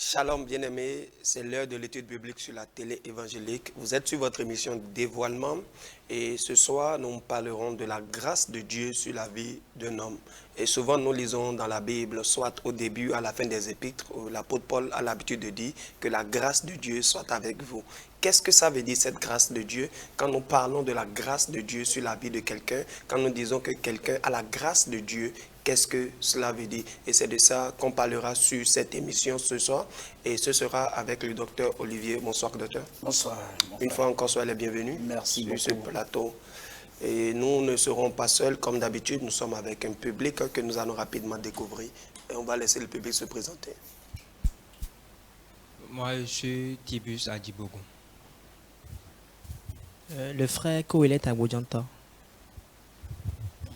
Shalom bien-aimés, c'est l'heure de l'étude biblique sur la télé évangélique. Vous êtes sur votre émission Dévoilement et ce soir nous parlerons de la grâce de Dieu sur la vie d'un homme. Et souvent nous lisons dans la Bible, soit au début, à la fin des épîtres, où l'apôtre Paul a l'habitude de dire que la grâce de Dieu soit avec vous. Qu'est-ce que ça veut dire cette grâce de Dieu? Quand nous parlons de la grâce de Dieu sur la vie de quelqu'un, quand nous disons que quelqu'un a la grâce de Dieu, qu'est-ce que cela veut dire? Et c'est de ça qu'on parlera sur cette émission ce soir. Et ce sera avec le docteur Olivier. Bonsoir, docteur. Bonsoir. Une fois encore, soyez les bienvenus. Merci sur beaucoup. ce plateau. Et nous ne serons pas seuls, comme d'habitude. Nous sommes avec un public que nous allons rapidement découvrir. Et on va laisser le public se présenter. Moi, je suis Tibus Adjibogo. Le frère Kohelet Abodjanta.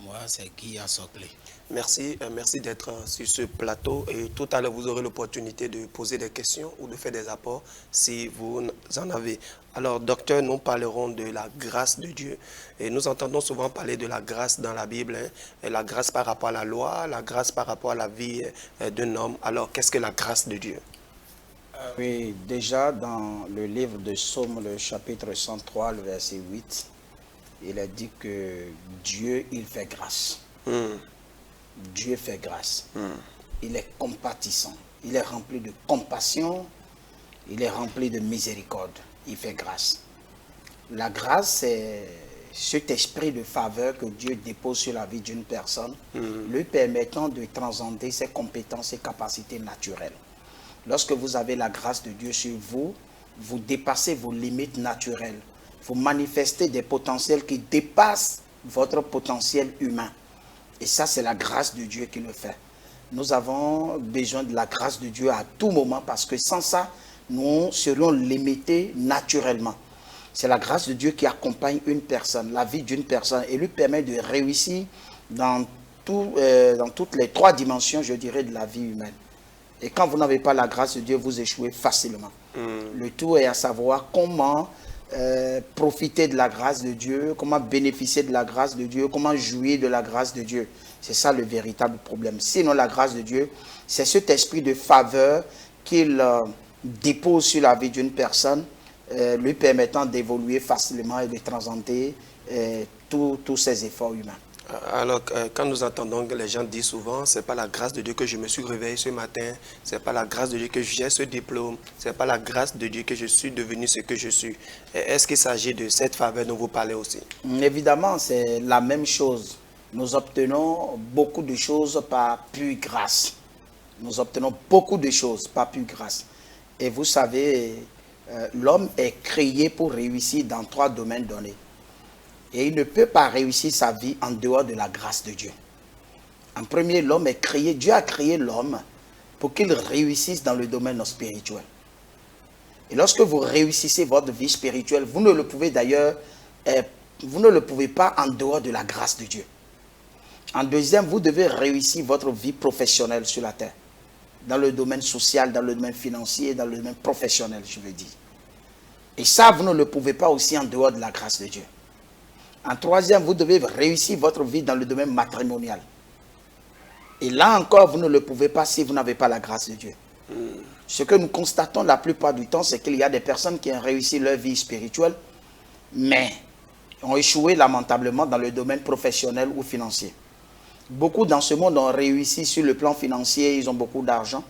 Moi, c'est Guy Assoklé. Merci, merci d'être sur ce plateau. Et tout à l'heure, vous aurez l'opportunité de poser des questions ou de faire des apports si vous en avez. Alors, docteur, nous parlerons de la grâce de Dieu. Et nous entendons souvent parler de la grâce dans la Bible. Et la grâce par rapport à la loi, la grâce par rapport à la vie d'un homme. Alors, qu'est-ce que la grâce de Dieu? Oui, déjà dans le livre de Psaume, le chapitre 103, le verset 8, il a dit que Dieu, il fait grâce. Dieu fait grâce. Il est compatissant. Il est rempli de compassion. Il est rempli de miséricorde. Il fait grâce. La grâce, c'est cet esprit de faveur que Dieu dépose sur la vie d'une personne, lui permettant de transcender ses compétences et capacités naturelles. Lorsque vous avez la grâce de Dieu sur vous, vous dépassez vos limites naturelles. Vous manifestez des potentiels qui dépassent votre potentiel humain. Et ça, c'est la grâce de Dieu qui le fait. Nous avons besoin de la grâce de Dieu à tout moment parce que sans ça, nous serions limités naturellement. C'est la grâce de Dieu qui accompagne une personne, la vie d'une personne, et lui permet de réussir dans toutes les trois dimensions, je dirais, de la vie humaine. Et quand vous n'avez pas la grâce de Dieu, vous échouez facilement. Le tout est à savoir comment profiter de la grâce de Dieu, comment bénéficier de la grâce de Dieu, comment jouir de la grâce de Dieu. C'est ça le véritable problème. Sinon, la grâce de Dieu, c'est cet esprit de faveur qu'il dépose sur la vie d'une personne, lui permettant d'évoluer facilement et de transcender tous ses efforts humains. Alors, quand nous entendons que les gens disent souvent, c'est pas la grâce de Dieu que je me suis réveillé ce matin, c'est pas la grâce de Dieu que j'ai ce diplôme, c'est pas la grâce de Dieu que je suis devenu ce que je suis. Est-ce qu'il s'agit de cette faveur dont vous parlez aussi? Évidemment, c'est la même chose. Nous obtenons beaucoup de choses par pure grâce. Nous obtenons beaucoup de choses par pure grâce. Et vous savez, l'homme est créé pour réussir dans trois domaines donnés. Et il ne peut pas réussir sa vie en dehors de la grâce de Dieu. En premier, l'homme est créé, Dieu a créé l'homme pour qu'il réussisse dans le domaine spirituel. Et lorsque vous réussissez votre vie spirituelle, vous ne le pouvez d'ailleurs, vous ne le pouvez pas en dehors de la grâce de Dieu. En deuxième, vous devez réussir votre vie professionnelle sur la terre. Dans le domaine social, dans le domaine financier, dans le domaine professionnel, je veux dire. Et ça, vous ne le pouvez pas aussi en dehors de la grâce de Dieu. En troisième, vous devez réussir votre vie dans le domaine matrimonial. Et là encore, vous ne le pouvez pas si vous n'avez pas la grâce de Dieu. Ce que nous constatons la plupart du temps, c'est qu'il y a des personnes qui ont réussi leur vie spirituelle, mais ont échoué lamentablement dans le domaine professionnel ou financier. Beaucoup dans ce monde ont réussi sur le plan financier, ils ont beaucoup d'argent,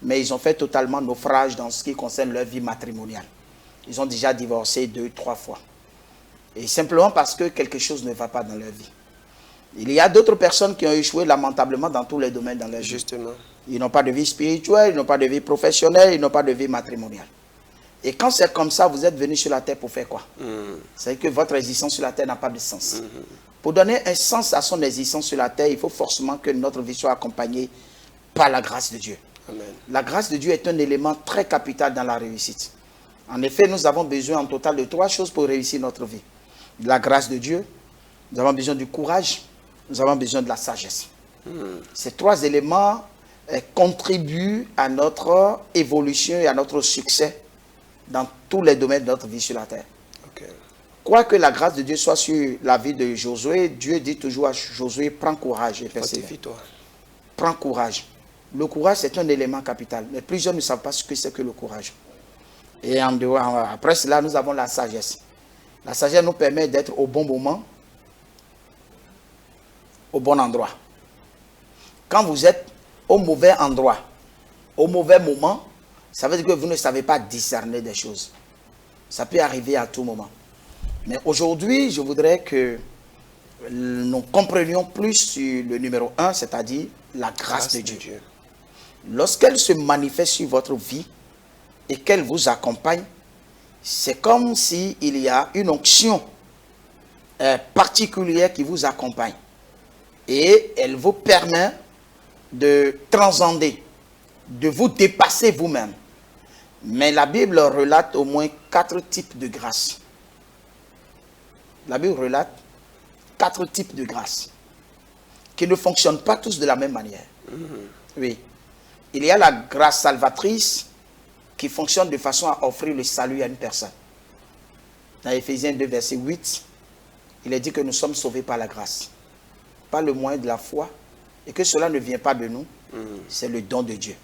mais ils ont fait totalement naufrage dans ce qui concerne leur vie matrimoniale. Ils ont déjà divorcé 2, 3 fois. Et simplement parce que quelque chose ne va pas dans leur vie. Il y a d'autres personnes qui ont échoué lamentablement dans tous les domaines dans leur vie. Justement. Ils n'ont pas de vie spirituelle, ils n'ont pas de vie professionnelle, ils n'ont pas de vie matrimoniale. Et quand c'est comme ça, vous êtes venu sur la terre pour faire quoi? C'est que votre existence sur la terre n'a pas de sens. Pour donner un sens à son existence sur la terre, il faut forcément que notre vie soit accompagnée par la grâce de Dieu. Amen. La grâce de Dieu est un élément très capital dans la réussite. En effet, nous avons besoin en total de 3 choses pour réussir notre vie. De la grâce de Dieu, nous avons besoin du courage, nous avons besoin de la sagesse. Ces 3 éléments contribuent à notre évolution et à notre succès dans tous les domaines de notre vie sur la terre. Okay. Quoique la grâce de Dieu soit sur la vie de Josué, Dieu dit toujours à Josué, prends courage et persévère. Fortifie-toi. Prends courage. Le courage, c'est un élément capital. Mais plusieurs ne savent pas ce que c'est que le courage. Et après cela, nous avons la sagesse. La sagesse nous permet d'être au bon moment, au bon endroit. Quand vous êtes au mauvais endroit, au mauvais moment, ça veut dire que vous ne savez pas discerner des choses. Ça peut arriver à tout moment. Mais aujourd'hui, je voudrais que nous comprenions plus sur le numéro 1, c'est-à-dire la grâce de Dieu. Lorsqu'elle se manifeste sur votre vie et qu'elle vous accompagne, c'est comme s'il y a une onction particulière qui vous accompagne. Et elle vous permet de transcender, de vous dépasser vous-même. Mais la Bible relate au moins 4 types de grâce. La Bible relate 4 types de grâce qui ne fonctionnent pas tous de la même manière. Oui. Il y a la grâce salvatrice qui fonctionne de façon à offrir le salut à une personne. Dans Éphésiens 2, verset 8, il est dit que nous sommes sauvés par la grâce, par le moyen de la foi, et que cela ne vient pas de nous, c'est le don de Dieu.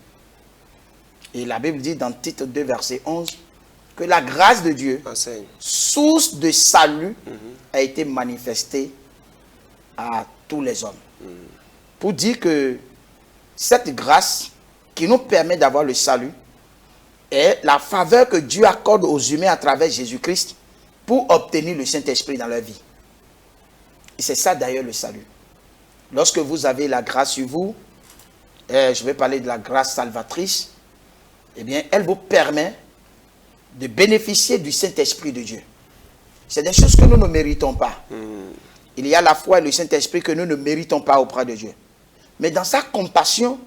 Et la Bible dit dans Tite 2, verset 11, que la grâce de Dieu, source de salut, a été manifestée à tous les hommes. Pour dire que cette grâce qui nous permet d'avoir le salut est la faveur que Dieu accorde aux humains à travers Jésus-Christ pour obtenir le Saint-Esprit dans leur vie. Et c'est ça d'ailleurs le salut. Lorsque vous avez la grâce sur vous, je vais parler de la grâce salvatrice, eh bien, elle vous permet de bénéficier du Saint-Esprit de Dieu. C'est des choses que nous ne méritons pas. Il y a la foi et le Saint-Esprit que nous ne méritons pas auprès de Dieu. Mais dans sa compassion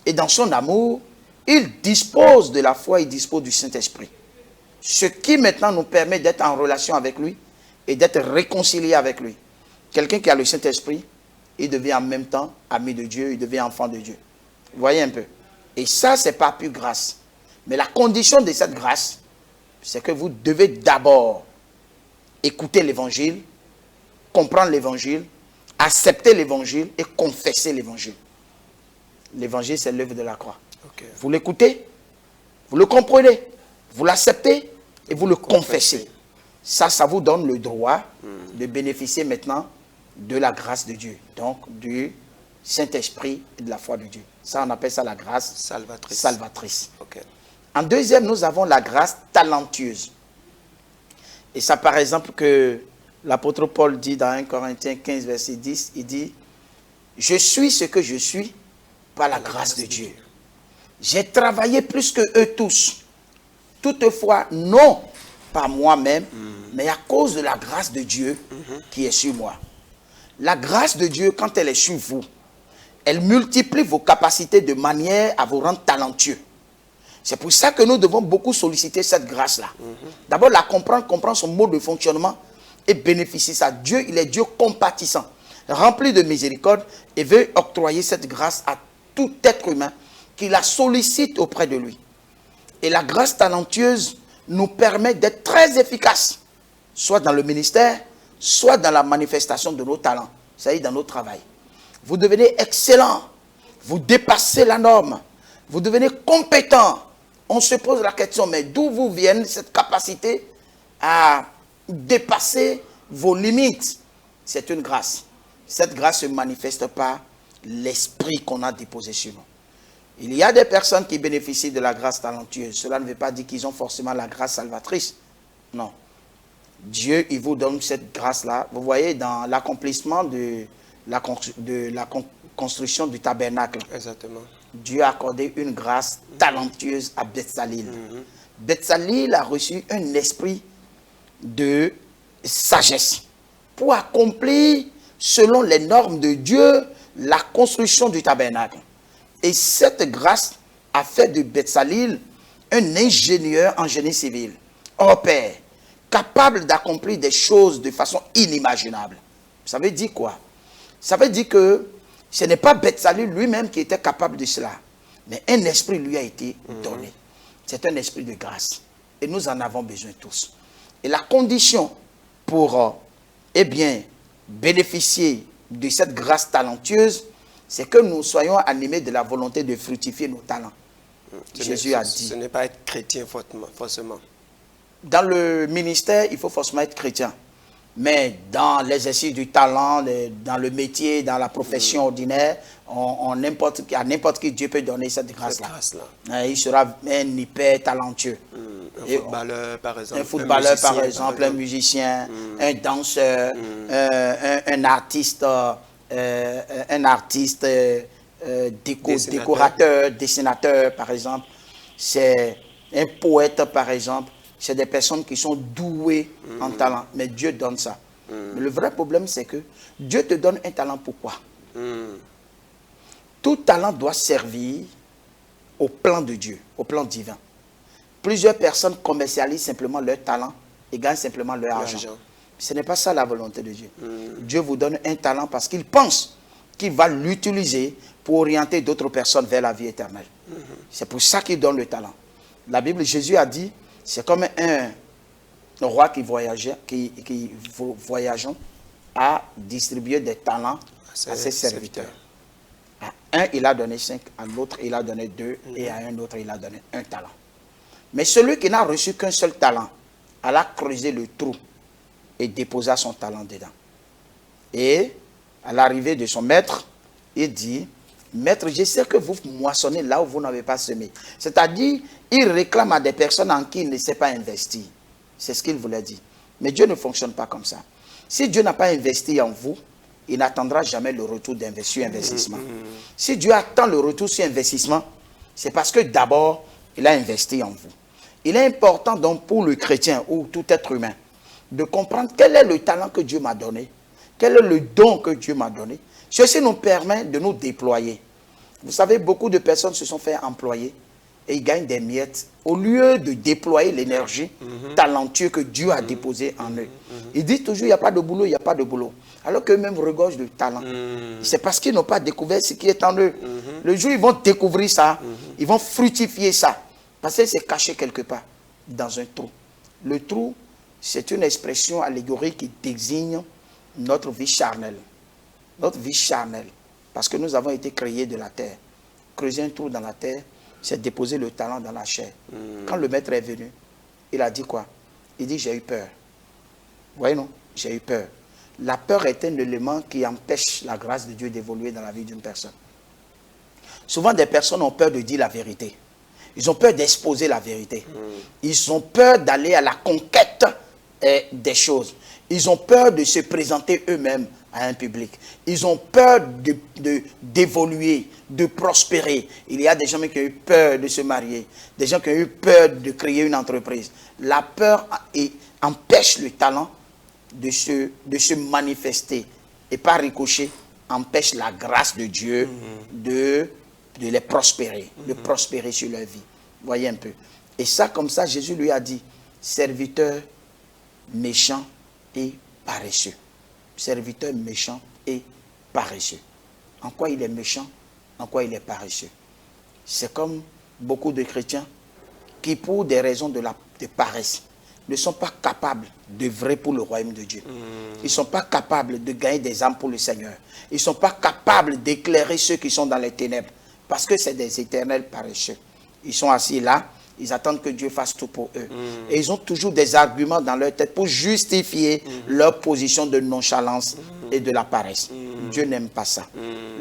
et dans son amour, il dispose de la foi, il dispose du Saint-Esprit. Ce qui maintenant nous permet d'être en relation avec lui et d'être réconcilié avec lui. Quelqu'un qui a le Saint-Esprit, il devient en même temps ami de Dieu, il devient enfant de Dieu. Vous voyez un peu. Et ça, ce n'est pas pure grâce. Mais la condition de cette grâce, c'est que vous devez d'abord écouter l'évangile, comprendre l'évangile, accepter l'évangile et confesser l'évangile. L'évangile, c'est l'œuvre de la croix. Vous l'écoutez, vous le comprenez, vous l'acceptez et vous le confessez. Ça vous donne le droit de bénéficier maintenant de la grâce de Dieu. Donc, du Saint-Esprit et de la foi de Dieu. Ça, on appelle ça la grâce salvatrice. En deuxième, nous avons la grâce talentueuse. Et ça, par exemple, que l'apôtre Paul dit dans 1 Corinthiens 15, verset 10, il dit « Je suis ce que je suis par la grâce de Dieu. J'ai travaillé plus que eux tous. Toutefois, non par moi-même, mais à cause de la grâce de Dieu qui est sur moi. » La grâce de Dieu, quand elle est sur vous, elle multiplie vos capacités de manière à vous rendre talentueux. C'est pour ça que nous devons beaucoup solliciter cette grâce-là. D'abord, la comprendre son mode de fonctionnement et bénéficier ça. Dieu, il est Dieu compatissant, rempli de miséricorde et veut octroyer cette grâce à tout être humain qui la sollicite auprès de lui. Et la grâce talentueuse nous permet d'être très efficaces, soit dans le ministère, soit dans la manifestation de nos talents, c'est-à-dire dans notre travail. Vous devenez excellent, vous dépassez la norme, vous devenez compétent. On se pose la question, mais d'où vous vient cette capacité à dépasser vos limites? C'est une grâce. Cette grâce se manifeste par l'esprit qu'on a déposé sur nous. Il y a des personnes qui bénéficient de la grâce talentueuse. Cela ne veut pas dire qu'ils ont forcément la grâce salvatrice. Non. Dieu, il vous donne cette grâce-là. Vous voyez, dans l'accomplissement de la construction du tabernacle. Exactement. Dieu a accordé une grâce talentueuse à Betsalil. Betsalil a reçu un esprit de sagesse pour accomplir, selon les normes de Dieu, la construction du tabernacle. Et cette grâce a fait de Betsalil un ingénieur en génie civil, hors pair, capable d'accomplir des choses de façon inimaginable. Ça veut dire quoi? Ça veut dire que ce n'est pas Betsalil lui-même qui était capable de cela, mais un esprit lui a été donné. C'est un esprit de grâce. Et nous en avons besoin tous. Et la condition pour bénéficier de cette grâce talentueuse, c'est que nous soyons animés de la volonté de fructifier nos talents. Jésus a dit. Ce n'est pas être chrétien forcément. Dans le ministère, il faut forcément être chrétien. Mais dans l'exercice du talent, dans le métier, dans la profession ordinaire, à n'importe qui, Dieu peut donner cette grâce-là. Il sera un hyper talentueux. Un footballeur, par exemple. Un footballeur, par exemple, un musicien, un danseur, un artiste, décorateur, dessinateur, par exemple. C'est un poète, par exemple. C'est des personnes qui sont douées en talent. Mais Dieu donne ça. Mais le vrai problème, c'est que Dieu te donne un talent pourquoi? Tout talent doit servir au plan de Dieu, au plan divin. Plusieurs personnes commercialisent simplement leur talent et gagnent simplement leur argent. Ce n'est pas ça la volonté de Dieu. Dieu vous donne un talent parce qu'il pense qu'il va l'utiliser pour orienter d'autres personnes vers la vie éternelle. C'est pour ça qu'il donne le talent. La Bible, Jésus a dit, c'est comme un roi qui voyageant a distribué des talents à ses serviteurs. À un, il a donné 5, à l'autre, il a donné 2, et à un autre, il a donné 1 talent. Mais celui qui n'a reçu qu'un seul talent, elle a creusé le trou et déposa son talent dedans. Et à l'arrivée de son maître, il dit, maître, je sais que vous moissonnez là où vous n'avez pas semé. C'est-à-dire, il réclame à des personnes en qui il ne s'est pas investi. C'est ce qu'il voulait dire. Mais Dieu ne fonctionne pas comme ça. Si Dieu n'a pas investi en vous, il n'attendra jamais le retour sur investissement. Si Dieu attend le retour sur investissement, c'est parce que d'abord, il a investi en vous. Il est important donc pour le chrétien ou tout être humain de comprendre quel est le talent que Dieu m'a donné, quel est le don que Dieu m'a donné. Ceci nous permet de nous déployer. Vous savez, beaucoup de personnes se sont fait employer et ils gagnent des miettes au lieu de déployer l'énergie talentueuse que Dieu a déposée en eux. Ils disent toujours, il n'y a pas de boulot, il n'y a pas de boulot. Alors qu'eux-mêmes regorgent de talent. C'est parce qu'ils n'ont pas découvert ce qui est en eux. Le jour où ils vont découvrir ça, ils vont fructifier ça. Parce que c'est caché quelque part, dans un trou. Le trou, c'est une expression allégorique qui désigne notre vie charnelle. Notre vie charnelle. Parce que nous avons été créés de la terre. Creuser un trou dans la terre, c'est déposer le talent dans la chair. Quand le maître est venu, il a dit quoi? Il dit, j'ai eu peur. Vous voyez, non? J'ai eu peur. La peur est un élément qui empêche la grâce de Dieu d'évoluer dans la vie d'une personne. Souvent, des personnes ont peur de dire la vérité. Ils ont peur d'exposer la vérité. Ils ont peur d'aller à la conquête des choses. Ils ont peur de se présenter eux-mêmes à un public. Ils ont peur d'évoluer, de prospérer. Il y a des gens qui ont eu peur de se marier, des gens qui ont eu peur de créer une entreprise. La peur empêche le talent de se manifester et par ricochet empêche la grâce de Dieu de les prospérer, de prospérer sur leur vie. Voyez un peu. Et ça, comme ça, Jésus lui a dit, serviteur méchant et paresseux. Serviteur méchant et paresseux. En quoi il est méchant? En quoi il est paresseux? C'est comme beaucoup de chrétiens qui, pour des raisons de paresse, ne sont pas capables d'œuvrer pour le royaume de Dieu. Ils ne sont pas capables de gagner des âmes pour le Seigneur. Ils ne sont pas capables d'éclairer ceux qui sont dans les ténèbres. Parce que c'est des éternels paresseux. Ils sont assis là, ils attendent que Dieu fasse tout pour eux. Et ils ont toujours des arguments dans leur tête pour justifier leur position de nonchalance et de la paresse. Dieu n'aime pas ça.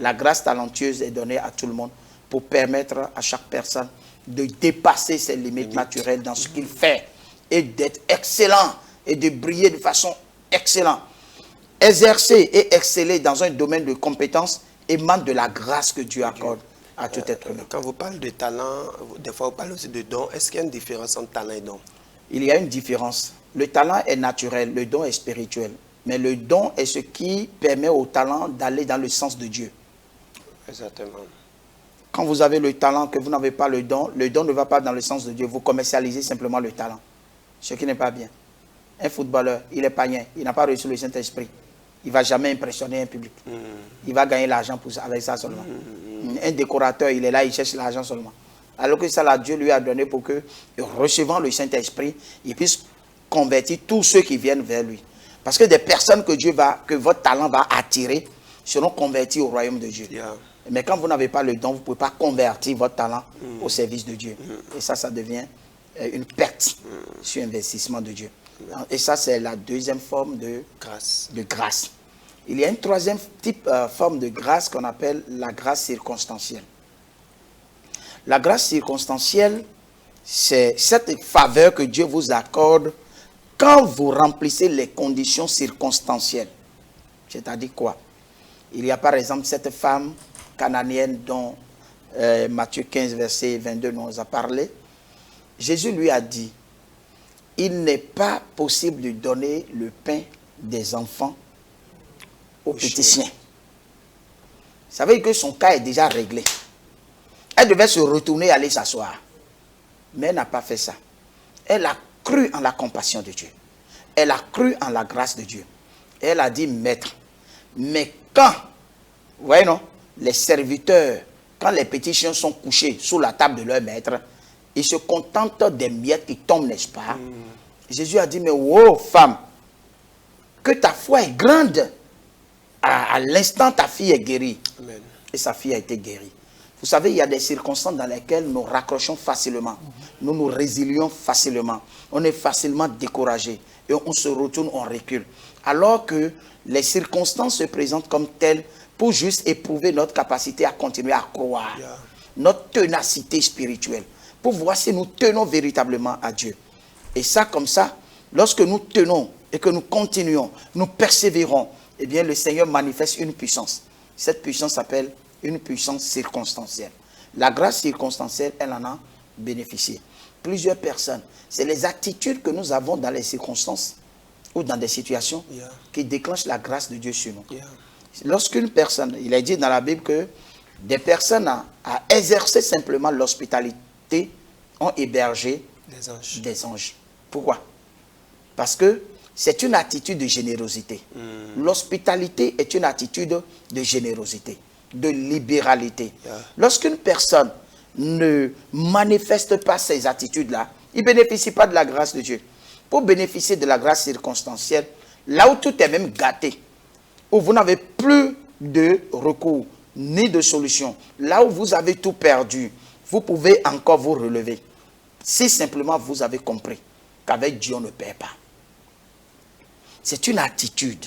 La grâce talentueuse est donnée à tout le monde pour permettre à chaque personne de dépasser ses limites naturelles dans ce qu'il fait et d'être excellent et de briller de façon excellente. Exercer et exceller dans un domaine de compétence émane de la grâce que Dieu accorde à tout être humain. Quand vous parlez de talent, des fois vous parlez aussi de don. Est-ce qu'il y a une différence entre talent et don? Il y a une différence. Le talent est naturel, le don est spirituel. Mais le don est ce qui permet au talent d'aller dans le sens de Dieu. Exactement. Quand vous avez le talent, que vous n'avez pas le don ne va pas dans le sens de Dieu. Vous commercialisez simplement le talent. Ce qui n'est pas bien. Un footballeur, il est païen, il n'a pas reçu le Saint-Esprit. Il ne va jamais impressionner un public. Il va gagner l'argent avec ça seulement. Un décorateur, il est là, il cherche l'argent seulement. Alors que ça, là, Dieu lui a donné pour que, recevant le Saint-Esprit, il puisse convertir tous ceux qui viennent vers lui. Parce que des personnes que votre talent va attirer seront converties au royaume de Dieu. Mais quand vous n'avez pas le don, vous ne pouvez pas convertir votre talent au service de Dieu. Et ça devient une perte sur investissement de Dieu. Et ça, c'est la deuxième forme de grâce. Il y a une troisième forme de grâce qu'on appelle la grâce circonstancielle. La grâce circonstancielle, c'est cette faveur que Dieu vous accorde quand vous remplissez les conditions circonstancielles. C'est-à-dire quoi? Il y a par exemple cette femme cananéenne dont Matthieu 15, verset 22 nous a parlé. Jésus lui a dit, il n'est pas possible de donner le pain des enfants aux petits chiens. Ça veut dire que son cas est déjà réglé. Elle devait se retourner et aller s'asseoir. Mais elle n'a pas fait ça. Elle a cru en la compassion de Dieu. Elle a cru en la grâce de Dieu. Et elle a dit, maître, mais quand, vous voyez non, les serviteurs, quand les petits chiens sont couchés sous la table de leur maître, ils se contentent des miettes qui tombent, n'est-ce pas? Jésus a dit, mais oh femme, que ta foi est grande. À l'instant, ta fille est guérie. Amen. Et sa fille a été guérie. Vous savez, il y a des circonstances dans lesquelles nous raccrochons facilement. Nous nous résilions facilement. On est facilement découragé. Et on se retourne, on recule. Alors que les circonstances se présentent comme telles pour juste éprouver notre capacité à continuer à croire. Notre ténacité spirituelle. Pour voir si nous tenons véritablement à Dieu. Et ça, comme ça, lorsque nous tenons et que nous continuons, nous persévérons, eh bien, le Seigneur manifeste une puissance. Cette puissance s'appelle une puissance circonstancielle. La grâce circonstancielle, elle en a bénéficié. Plusieurs personnes, c'est les attitudes que nous avons dans les circonstances ou dans des situations qui déclenchent la grâce de Dieu sur nous. Lorsqu'une personne, il est dit dans la Bible que des personnes à exercer simplement l'hospitalité ont hébergé des anges. Pourquoi? Parce que c'est une attitude de générosité. L'hospitalité est une attitude de générosité, de libéralité. Lorsqu'une personne ne manifeste pas ces attitudes-là, il ne bénéficie pas de la grâce de Dieu. Pour bénéficier de la grâce circonstancielle, là où tout est même gâté, où vous n'avez plus de recours, ni de solution, là où vous avez tout perdu, vous pouvez encore vous relever. Si simplement vous avez compris qu'avec Dieu, on ne perd pas. C'est une attitude.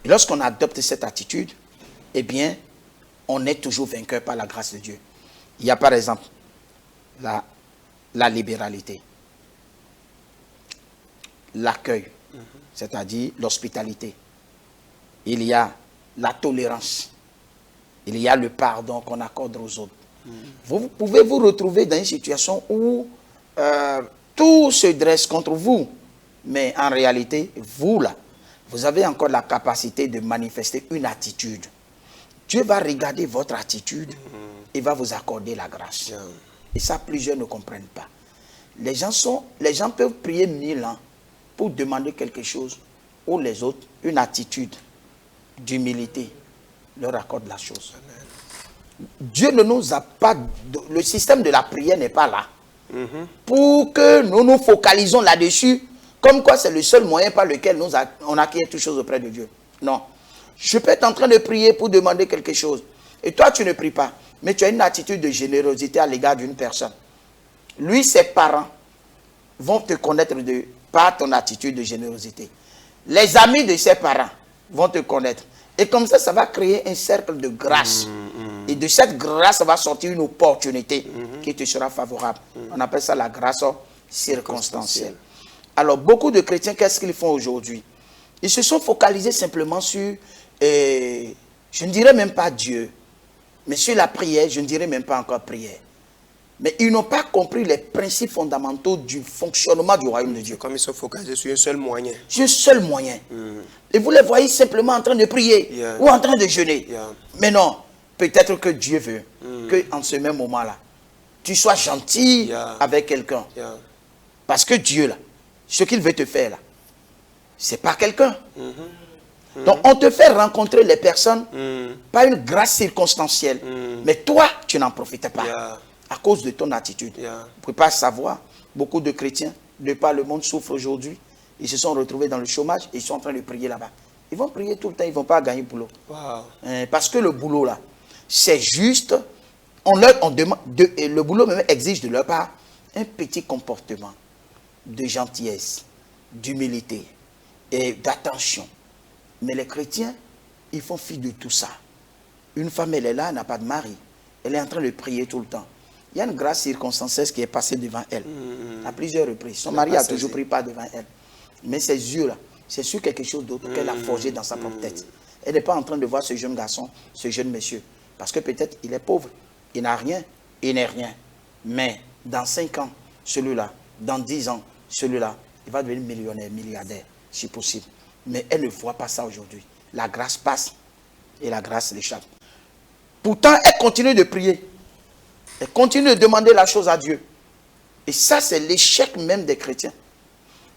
Et lorsqu'on adopte cette attitude, eh bien, on est toujours vainqueur par la grâce de Dieu. Il y a par exemple la libéralité, l'accueil, c'est-à-dire l'hospitalité. Il y a la tolérance. Il y a le pardon qu'on accorde aux autres. Vous pouvez vous retrouver dans une situation où tout se dresse contre vous. Mais en réalité, vous là, vous avez encore la capacité de manifester une attitude. Dieu va regarder votre attitude et va vous accorder la grâce. Et ça, plusieurs ne comprennent pas. Les gens peuvent prier 1000 ans pour demander quelque chose, ou les autres, une attitude d'humilité leur accorde la chose. Dieu ne nous a pas... Le système de la prière n'est pas là. Pour que nous nous focalisons là-dessus, comme quoi c'est le seul moyen par lequel on acquiert toutes choses auprès de Dieu. Non. Je peux être en train de prier pour demander quelque chose. Et toi, tu ne pries pas. Mais tu as une attitude de générosité à l'égard d'une personne. Lui, ses parents vont te connaître par ton attitude de générosité. Les amis de ses parents vont te connaître. Et comme ça, ça va créer un cercle de grâce. Et de cette grâce, ça va sortir une opportunité qui te sera favorable. On appelle ça la grâce circonstancielle. Alors, beaucoup de chrétiens, qu'est-ce qu'ils font aujourd'hui? Ils se sont focalisés simplement sur, je ne dirais même pas Dieu, mais sur la prière, je ne dirais même pas encore prière. Mais ils n'ont pas compris les principes fondamentaux du fonctionnement du royaume de Dieu. Comme ils sont focalisés sur un seul moyen. Sur un seul moyen. Et vous les voyez simplement en train de prier ou en train de jeûner. Mais non, peut-être que Dieu veut qu'en ce même moment-là, tu sois gentil avec quelqu'un. Parce que Dieu, là, ce qu'il veut te faire, là, c'est pas quelqu'un. Donc, on te fait rencontrer les personnes par une grâce circonstancielle. Mais toi, tu n'en profites pas. À cause de ton attitude. Vous ne pouvez pas savoir, beaucoup de chrétiens, de par le monde, souffrent aujourd'hui. Ils se sont retrouvés dans le chômage et ils sont en train de prier là-bas. Ils vont prier tout le temps, ils ne vont pas gagner boulot. Parce que le boulot là, c'est juste, on demande, le boulot même exige de leur part un petit comportement de gentillesse, d'humilité et d'attention. Mais les chrétiens, ils font fi de tout ça. Une femme, elle est là, elle n'a pas de mari. Elle est en train de prier tout le temps. Il y a une grâce circonstancielle qui est passée devant elle, à plusieurs reprises. Son mari a toujours pris part devant elle. Mais ses yeux-là, c'est sur quelque chose d'autre qu'elle a forgé dans sa propre tête. Elle n'est pas en train de voir ce jeune garçon, ce jeune monsieur. Parce que peut-être il est pauvre, il n'a rien, il n'est rien. Mais dans 5 ans, celui-là, dans 10 ans, celui-là, il va devenir millionnaire, milliardaire, si possible. Mais elle ne voit pas ça aujourd'hui. La grâce passe et la grâce l'échappe. Pourtant, elle continue de prier. Elle continue de demander la chose à Dieu. Et ça, c'est l'échec même des chrétiens.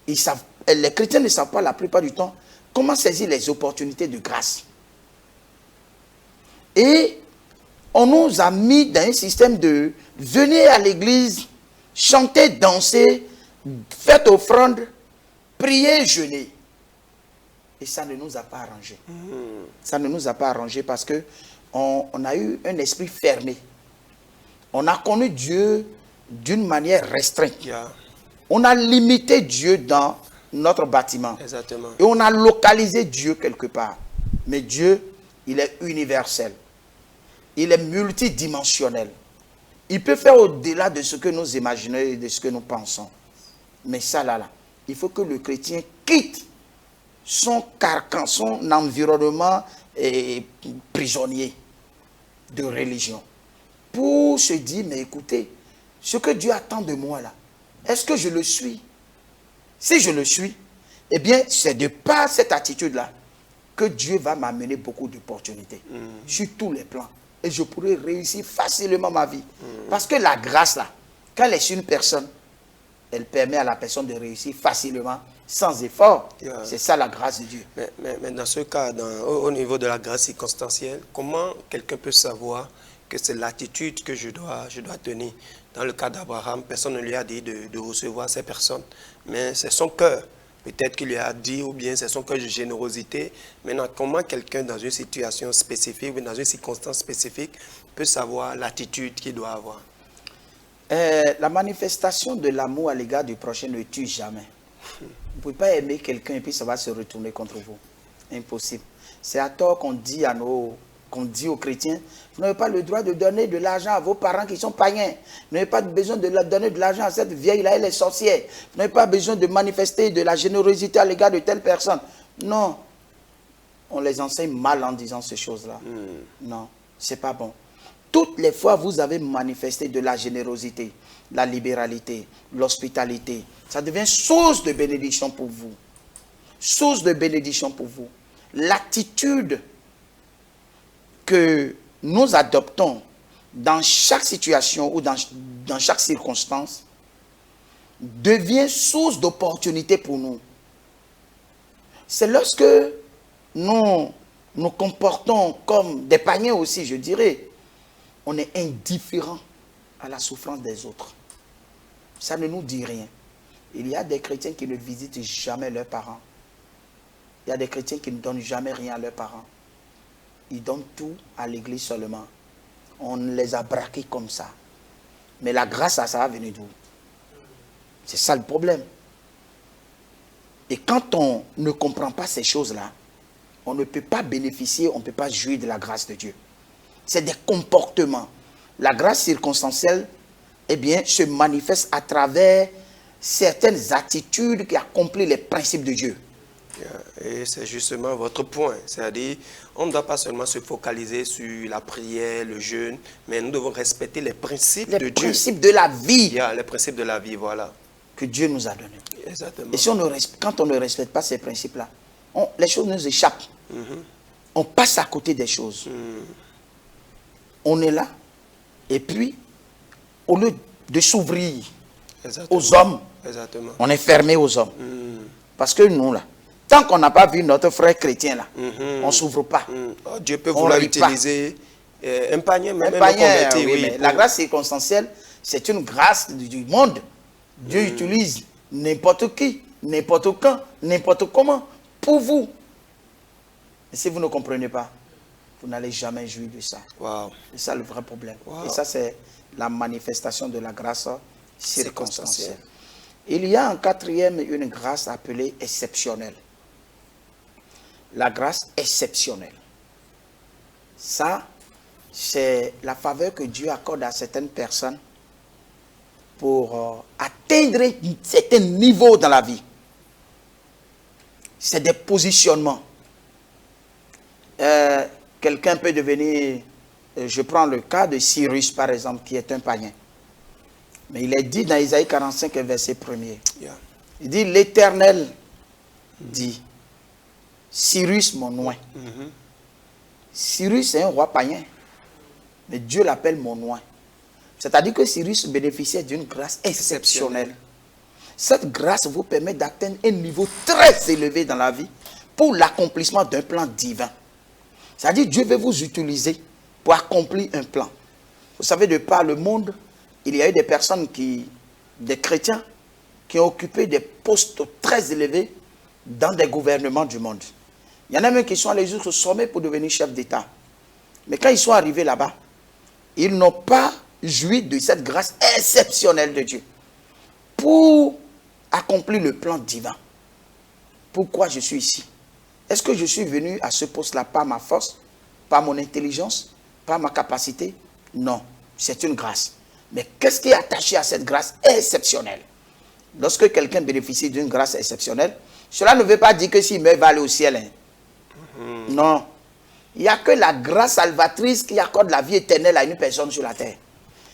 Les chrétiens ne savent pas la plupart du temps comment saisir les opportunités de grâce. Et on nous a mis dans un système de venez à l'église, chanter, danser, faites offrande, prier, jeûner. Et ça ne nous a pas arrangé. Ça ne nous a pas arrangé parce qu'on a eu un esprit fermé. On a connu Dieu d'une manière restreinte. Yeah. On a limité Dieu dans notre bâtiment. Exactement. Et on a localisé Dieu quelque part. Mais Dieu, il est universel. Il est multidimensionnel. Il peut faire au-delà de ce que nous imaginons et de ce que nous pensons. Mais ça, là, il faut que le chrétien quitte son carcan, son environnement prisonnier de religion. Pour se dire, mais écoutez, ce que Dieu attend de moi là, est-ce que je le suis? Si je le suis, eh bien, c'est de par cette attitude-là que Dieu va m'amener beaucoup d'opportunités sur tous les plans. Et je pourrai réussir facilement ma vie. Parce que la grâce là, quand elle est sur une personne, elle permet à la personne de réussir facilement, sans effort. Yeah. C'est ça la grâce de Dieu. Mais dans ce cas, au niveau de la grâce circonstancielle, comment quelqu'un peut savoir que c'est l'attitude que je dois tenir? Dans le cas d'Abraham, personne ne lui a dit de recevoir ces personnes, mais c'est son cœur. Peut-être qu'il lui a dit, ou bien c'est son cœur de générosité. Maintenant, comment quelqu'un dans une situation spécifique, ou dans une circonstance spécifique, peut savoir l'attitude qu'il doit avoir? La manifestation de l'amour à l'égard du prochain ne tue jamais. Vous ne pouvez pas aimer quelqu'un et puis ça va se retourner contre vous. Impossible. C'est à tort qu'on dit aux chrétiens, vous n'avez pas le droit de donner de l'argent à vos parents qui sont païens. Vous n'avez pas besoin de donner de l'argent à cette vieille-là, elle est sorcière. Vous n'avez pas besoin de manifester de la générosité à l'égard de telle personne. Non. On les enseigne mal en disant ces choses-là. Non, c'est pas bon. Toutes les fois vous avez manifesté de la générosité, la libéralité, l'hospitalité, ça devient source de bénédiction pour vous. Source de bénédiction pour vous. L'attitude que nous adoptons dans chaque situation ou dans chaque circonstance devient source d'opportunité pour nous. C'est lorsque nous nous comportons comme des païens aussi, je dirais. On est indifférent à la souffrance des autres. Ça ne nous dit rien. Il y a des chrétiens qui ne visitent jamais leurs parents. Il y a des chrétiens qui ne donnent jamais rien à leurs parents. Ils donnent tout à l'église seulement. On les a braqués comme ça. Mais la grâce, ça va venir d'où? C'est ça le problème. Et quand on ne comprend pas ces choses-là, on ne peut pas bénéficier, on ne peut pas jouir de la grâce de Dieu. C'est des comportements. La grâce circonstancielle, eh bien, se manifeste à travers certaines attitudes qui accomplissent les principes de Dieu. Et c'est justement votre point. C'est-à-dire, on ne doit pas seulement se focaliser sur la prière, le jeûne, mais nous devons respecter les principes de Dieu. Les principes de la vie. Les principes de la vie, voilà. Que Dieu nous a donnés. Exactement. Et si quand on ne respecte pas ces principes-là, les choses nous échappent. On passe à côté des choses. On est là, et puis, au lieu de s'ouvrir aux hommes, on est fermé aux hommes. Parce que nous, là, tant qu'on n'a pas vu notre frère chrétien, là, on ne s'ouvre pas. Oh, Dieu peut vouloir utiliser un panier, même converti. Oui, mais la grâce circonstancielle, c'est une grâce du monde. Dieu utilise n'importe qui, n'importe quand, n'importe comment, pour vous. Et si vous ne comprenez pas, vous vous n'allez jamais jouir de ça. Wow. C'est ça le vrai problème. Wow. Et ça, c'est la manifestation de la grâce circonstancielle. Il y a en quatrième une grâce appelée exceptionnelle. La grâce exceptionnelle. Ça, c'est la faveur que Dieu accorde à certaines personnes pour atteindre un certain niveau dans la vie. C'est des positionnements. Quelqu'un peut devenir, je prends le cas de Cyrus par exemple, qui est un païen. Mais il est dit dans Isaïe 45, verset 1er. Yeah. Il dit, l'Éternel dit, Cyrus mon oint. Cyrus est un roi païen, mais Dieu l'appelle mon oint. C'est-à-dire que Cyrus bénéficiait d'une grâce exceptionnelle. Cette grâce vous permet d'atteindre un niveau très élevé dans la vie pour l'accomplissement d'un plan divin. C'est-à-dire que Dieu veut vous utiliser pour accomplir un plan. Vous savez, de par le monde, il y a eu des personnes des chrétiens, qui ont occupé des postes très élevés dans des gouvernements du monde. Il y en a même qui sont allés jusqu'au sommet pour devenir chef d'État. Mais quand ils sont arrivés là-bas, ils n'ont pas joui de cette grâce exceptionnelle de Dieu pour accomplir le plan divin. Pourquoi je suis ici? Est-ce que je suis venu à ce poste-là par ma force, par mon intelligence, par ma capacité? Non, c'est une grâce. Mais qu'est-ce qui est attaché à cette grâce exceptionnelle? Lorsque quelqu'un bénéficie d'une grâce exceptionnelle, cela ne veut pas dire que s'il meurt, il va aller au ciel. Hein. Non. Il n'y a que la grâce salvatrice qui accorde la vie éternelle à une personne sur la terre.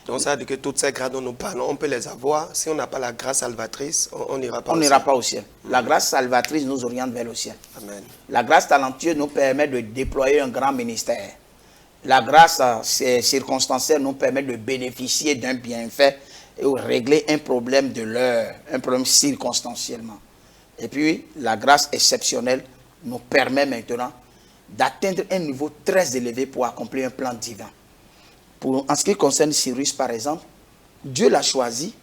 Donc ça veut dire que toutes ces grâces dont nous parlons, on peut les avoir. Si on n'a pas la grâce salvatrice, on n'ira pas au ciel. On n'ira pas au ciel. La grâce salvatrice nous oriente vers le ciel. Amen. La grâce talentueuse nous permet de déployer un grand ministère. La grâce circonstancielle nous permet de bénéficier d'un bienfait et de régler un problème de l'heure, un problème circonstanciellement. Et puis, la grâce exceptionnelle nous permet maintenant d'atteindre un niveau très élevé pour accomplir un plan divin. En ce qui concerne Cyrus, par exemple, Dieu l'a choisi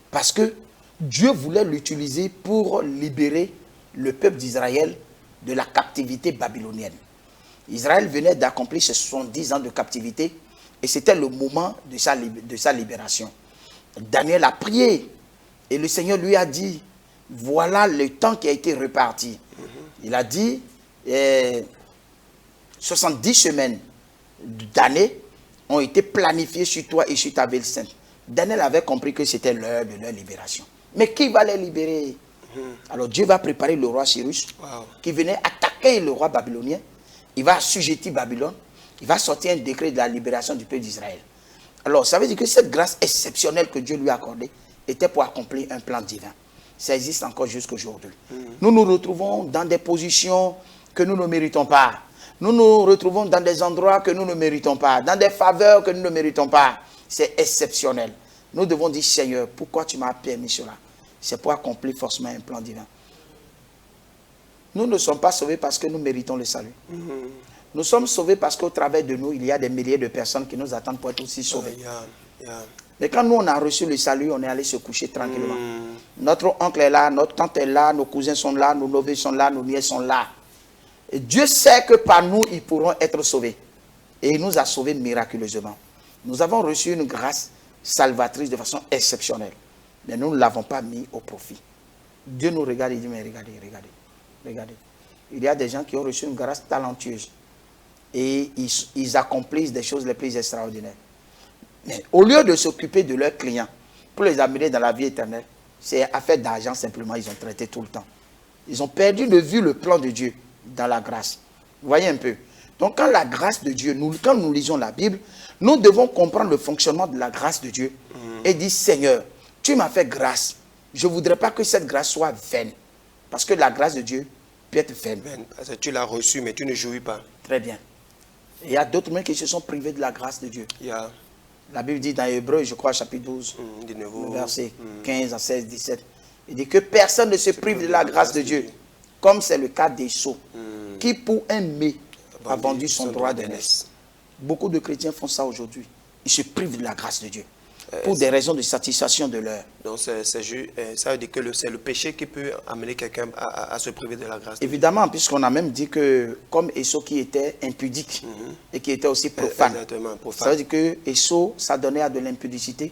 parce que Dieu voulait l'utiliser pour libérer le peuple d'Israël de la captivité babylonienne. Israël venait d'accomplir ses 70 ans de captivité et c'était le moment de sa libération. Daniel a prié et le Seigneur lui a dit, voilà le temps qui a été reparti. Il a dit, 70 semaines d'années ont été planifiées sur toi et sur ta ville sainte. Daniel avait compris que c'était l'heure de leur libération. Mais qui va les libérer? Alors Dieu va préparer le roi Cyrus, qui venait attaquer le roi babylonien. Il va assujettir Babylone. Il va sortir un décret de la libération du peuple d'Israël. Alors ça veut dire que cette grâce exceptionnelle que Dieu lui a accordée était pour accomplir un plan divin. Ça existe encore jusqu'à aujourd'hui. Nous nous retrouvons dans des positions que nous ne méritons pas. Nous nous retrouvons dans des endroits que nous ne méritons pas, dans des faveurs que nous ne méritons pas. C'est exceptionnel. Nous devons dire, Seigneur, pourquoi tu m'as permis cela? C'est pour accomplir forcément un plan divin. Nous ne sommes pas sauvés parce que nous méritons le salut. Nous sommes sauvés parce qu'au travers de nous, il y a des milliers de personnes qui nous attendent pour être aussi sauvés. Mais quand nous, on a reçu le salut, on est allé se coucher tranquillement. Notre oncle est là, notre tante est là, nos cousins sont là, nos neveux sont là, nos nièces sont là. Et Dieu sait que par nous, ils pourront être sauvés. Et il nous a sauvés miraculeusement. Nous avons reçu une grâce salvatrice de façon exceptionnelle. Mais nous ne l'avons pas mis au profit. Dieu nous regarde et dit, mais regardez, regardez, regardez. Il y a des gens qui ont reçu une grâce talentueuse. Et ils accomplissent des choses les plus extraordinaires. Mais au lieu de s'occuper de leurs clients, pour les amener dans la vie éternelle, c'est affaire d'argent simplement, ils ont traité tout le temps. Ils ont perdu de vue le plan de Dieu dans la grâce. Vous voyez un peu. Donc quand la grâce de Dieu, quand nous lisons la Bible, nous devons comprendre le fonctionnement de la grâce de Dieu et dire, Seigneur, tu m'as fait grâce. Je ne voudrais pas que cette grâce soit vaine. Parce que la grâce de Dieu peut être vaine. Parce que tu l'as reçue, mais tu ne jouis pas. Très bien. Il y a d'autres même qui se sont privés de la grâce de Dieu. La Bible dit dans Hébreux, je crois, chapitre 12, verset 15 à 16, 17. Il dit que personne ne se prive de la grâce de Dieu. Comme c'est le cas des sots, qui pour un mets a vendu son droit d'aînesse. Beaucoup de chrétiens font ça aujourd'hui. Ils se privent de la grâce de Dieu. pour des raisons de satisfaction de leur. Donc, ça veut dire que c'est le péché qui peut amener quelqu'un à se priver de la grâce. Évidemment, puisqu'on a même dit que, comme Esau qui était impudique et qui était aussi profane, Exactement, profane. ça veut dire que Esau s'adonnait à de l'impudicité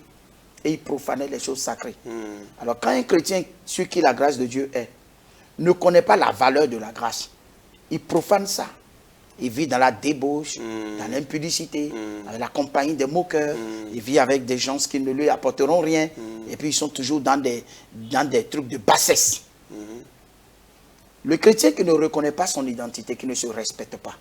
et il profanait les choses sacrées. Alors, quand un chrétien sur qui la grâce de Dieu est, ne connaît pas la valeur de la grâce, il profane ça. Il vit dans la débauche, dans l'impudicité, dans la compagnie des moqueurs. Il vit avec des gens qui ne lui apporteront rien. Et puis ils sont toujours dans des trucs de bassesse. Le chrétien qui ne reconnaît pas son identité, qui ne se respecte pas,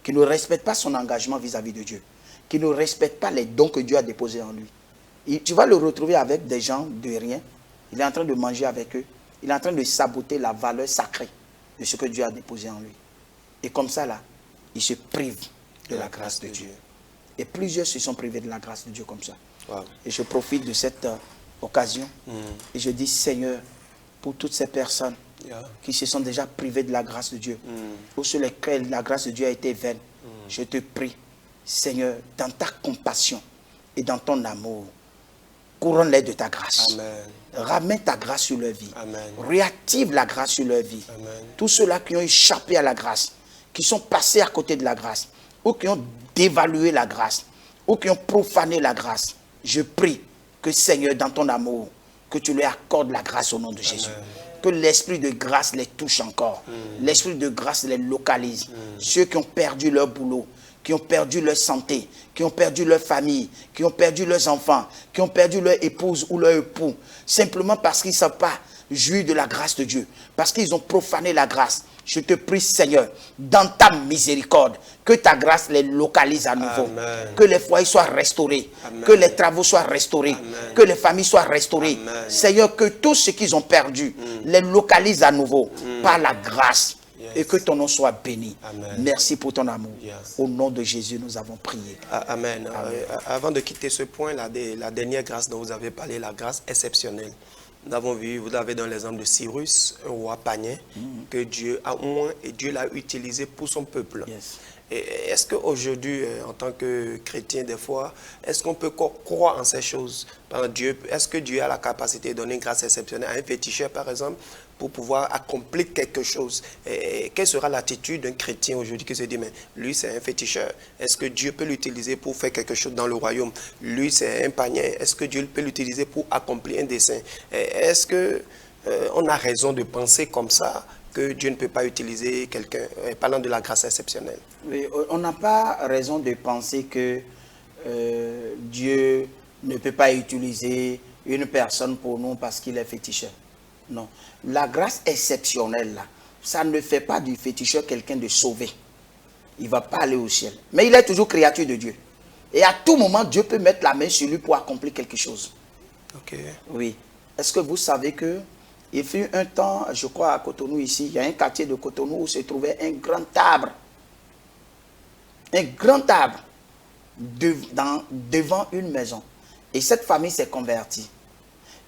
qui ne respecte pas son engagement vis-à-vis de Dieu, qui ne respecte pas les dons que Dieu a déposés en lui, tu vas le retrouver avec des gens de rien. Il est en train de manger avec eux. Il est en train de saboter la valeur sacrée de ce que Dieu a déposé en lui. Et comme ça, là, il se prive de la grâce de Dieu. Et plusieurs se sont privés de la grâce de Dieu comme ça. Wow. Et je profite de cette occasion et je dis, Seigneur, pour toutes ces personnes qui se sont déjà privées de la grâce de Dieu, ou sur lesquelles la grâce de Dieu a été vaine, je te prie, Seigneur, dans ta compassion et dans ton amour, couronne-les de ta grâce. Amen. Ramène ta grâce sur leur vie. Amen. Réactive la grâce sur leur vie. Amen. Tous ceux-là qui ont échappé à la grâce, qui sont passés à côté de la grâce, ou qui ont dévalué la grâce, ou qui ont profané la grâce, je prie que Seigneur, dans ton amour, que tu leur accordes la grâce au nom de Jésus. Que l'esprit de grâce les touche encore. L'esprit de grâce les localise. Ceux qui ont perdu leur boulot, qui ont perdu leur santé, qui ont perdu leur famille, qui ont perdu leurs enfants, qui ont perdu leur épouse ou leur époux, simplement parce qu'ils ne savent pas jouir de la grâce de Dieu, parce qu'ils ont profané la grâce. Je te prie, Seigneur, dans ta miséricorde, que ta grâce les localise à nouveau. Amen. Que les foyers soient restaurés, Amen. que les travaux soient restaurés, Amen. que les familles soient restaurées. Amen. Seigneur, que tout ce qu'ils ont perdu les localise à nouveau par la grâce. Yes. Et que ton nom soit béni. Amen. Merci pour ton amour. Yes. Au nom de Jésus, nous avons prié. Amen. Avant de quitter ce point, la dernière grâce dont vous avez parlé, la grâce exceptionnelle. Nous avons vu, vous avez dans l'exemple de Cyrus, un roi païen, que Dieu a oint et Dieu l'a utilisé pour son peuple. Yes. Et est-ce qu'aujourd'hui, en tant que chrétien, des fois, est-ce qu'on peut croire en ces choses? Est-ce que Dieu a la capacité de donner une grâce exceptionnelle à un féticheur, par exemple, pour pouvoir accomplir quelque chose? Et quelle sera l'attitude d'un chrétien aujourd'hui qui se dit, mais lui, c'est un féticheur. Est-ce que Dieu peut l'utiliser pour faire quelque chose dans le royaume? Lui, c'est un païen. Est-ce que Dieu peut l'utiliser pour accomplir un dessein? Est-ce qu'on a raison de penser comme ça, que Dieu ne peut pas utiliser quelqu'un, parlant de la grâce exceptionnelle? Oui, on n'a pas raison de penser que Dieu ne peut pas utiliser une personne pour nous parce qu'il est féticheur. Non. La grâce exceptionnelle, là, ça ne fait pas du féticheur quelqu'un de sauvé. Il ne va pas aller au ciel. Mais il est toujours créature de Dieu. Et à tout moment, Dieu peut mettre la main sur lui pour accomplir quelque chose. Ok. Oui. Est-ce que vous savez que il fut un temps, je crois à Cotonou ici, il y a un quartier de Cotonou où se trouvait un grand arbre. Un grand arbre devant une maison. Et cette famille s'est convertie.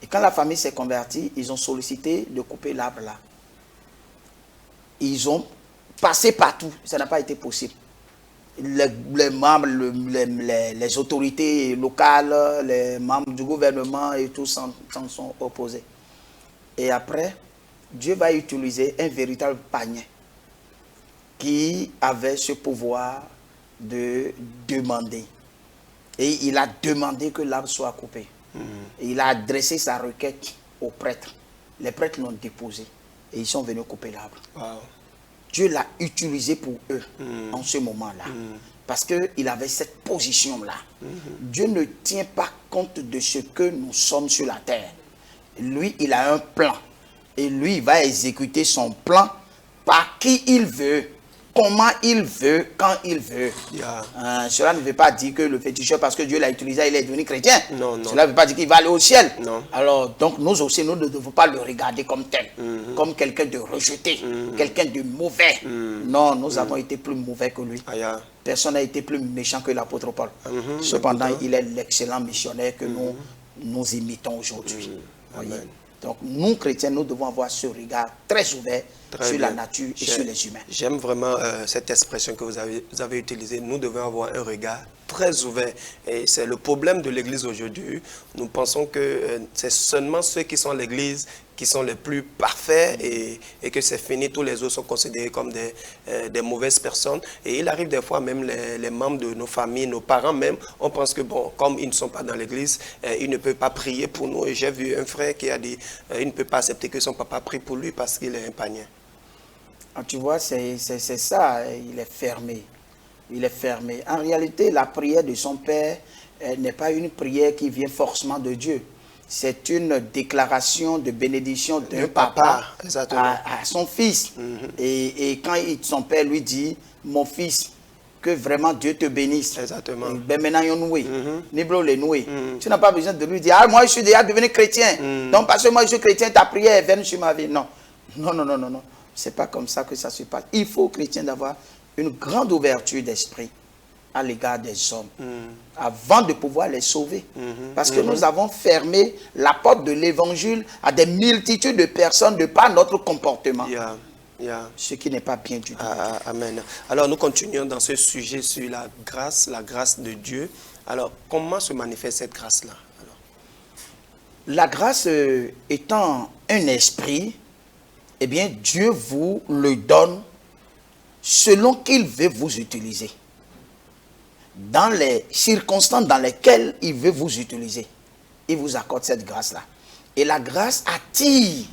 Et quand la famille s'est convertie, ils ont sollicité de couper l'arbre là. Ils ont passé partout. Ça n'a pas été possible. Les membres, les autorités locales, les membres du gouvernement et tous s'en sont opposés. Et après, Dieu va utiliser un véritable païen qui avait ce pouvoir de demander. Et il a demandé que l'arbre soit coupé. Et il a adressé sa requête aux prêtres. Les prêtres l'ont déposé. Et ils sont venus couper l'arbre. Wow. Dieu l'a utilisé pour eux en ce moment-là. Parce qu'il avait cette position-là. Dieu ne tient pas compte de ce que nous sommes sur la terre. Lui, il a un plan. Et lui, il va exécuter son plan par qui il veut, comment il veut, quand il veut. Yeah. Cela ne veut pas dire que le féticheur, parce que Dieu l'a utilisé, il est devenu chrétien. Non, non. Cela ne veut pas dire qu'il va aller au ciel. Non. Alors, donc, nous aussi, nous ne devons pas le regarder comme tel, comme quelqu'un de rejeté, quelqu'un de mauvais. Non, nous avons été plus mauvais que lui. Ah, yeah. Personne n'a été plus méchant que l'apôtre Paul. Cependant, il est l'excellent missionnaire que nous imitons aujourd'hui. Amen. Donc nous, chrétiens, nous devons avoir ce regard très ouvert sur la nature et sur les humains. J'aime vraiment cette expression que vous avez utilisée. Nous devons avoir un regard très ouvert. Et c'est le problème de l'Église aujourd'hui. Nous pensons que c'est seulement ceux qui sont à l'Église qui sont les plus parfaits et que c'est fini. Tous les autres sont considérés comme des mauvaises personnes. Et il arrive des fois, même les membres de nos familles, nos parents même, on pense que, bon, comme ils ne sont pas dans l'Église, ils ne peuvent pas prier pour nous. Et j'ai vu un frère qui a dit il ne peut pas accepter que son papa prie pour lui parce qu'il est un païen. Ah, tu vois, c'est ça, il est fermé. Il est fermé. En réalité, la prière de son père n'est pas une prière qui vient forcément de Dieu. C'est une déclaration de bénédiction d'un papa à son fils. Et quand son père lui dit, mon fils, que vraiment Dieu te bénisse. Exactement. Ben maintenant, tu n'as pas besoin de lui dire, ah, moi je suis déjà devenu chrétien. Donc parce que moi je suis chrétien, ta prière est venue sur ma vie. Non, non, non, non, non, non. C'est pas comme ça que ça se passe. Il faut aux chrétiens d'avoir une grande ouverture d'esprit à l'égard des hommes, avant de pouvoir les sauver. Parce que nous avons fermé la porte de l'évangile à des multitudes de personnes de par notre comportement. Ce qui n'est pas bien du tout. Amen. Alors nous continuons dans ce sujet sur la grâce de Dieu. Alors comment se manifeste cette grâce-là? La grâce étant un esprit, eh bien Dieu vous le donne selon qu'il veut vous utiliser. Dans les circonstances dans lesquelles il veut vous utiliser, il vous accorde cette grâce-là. Et la grâce attire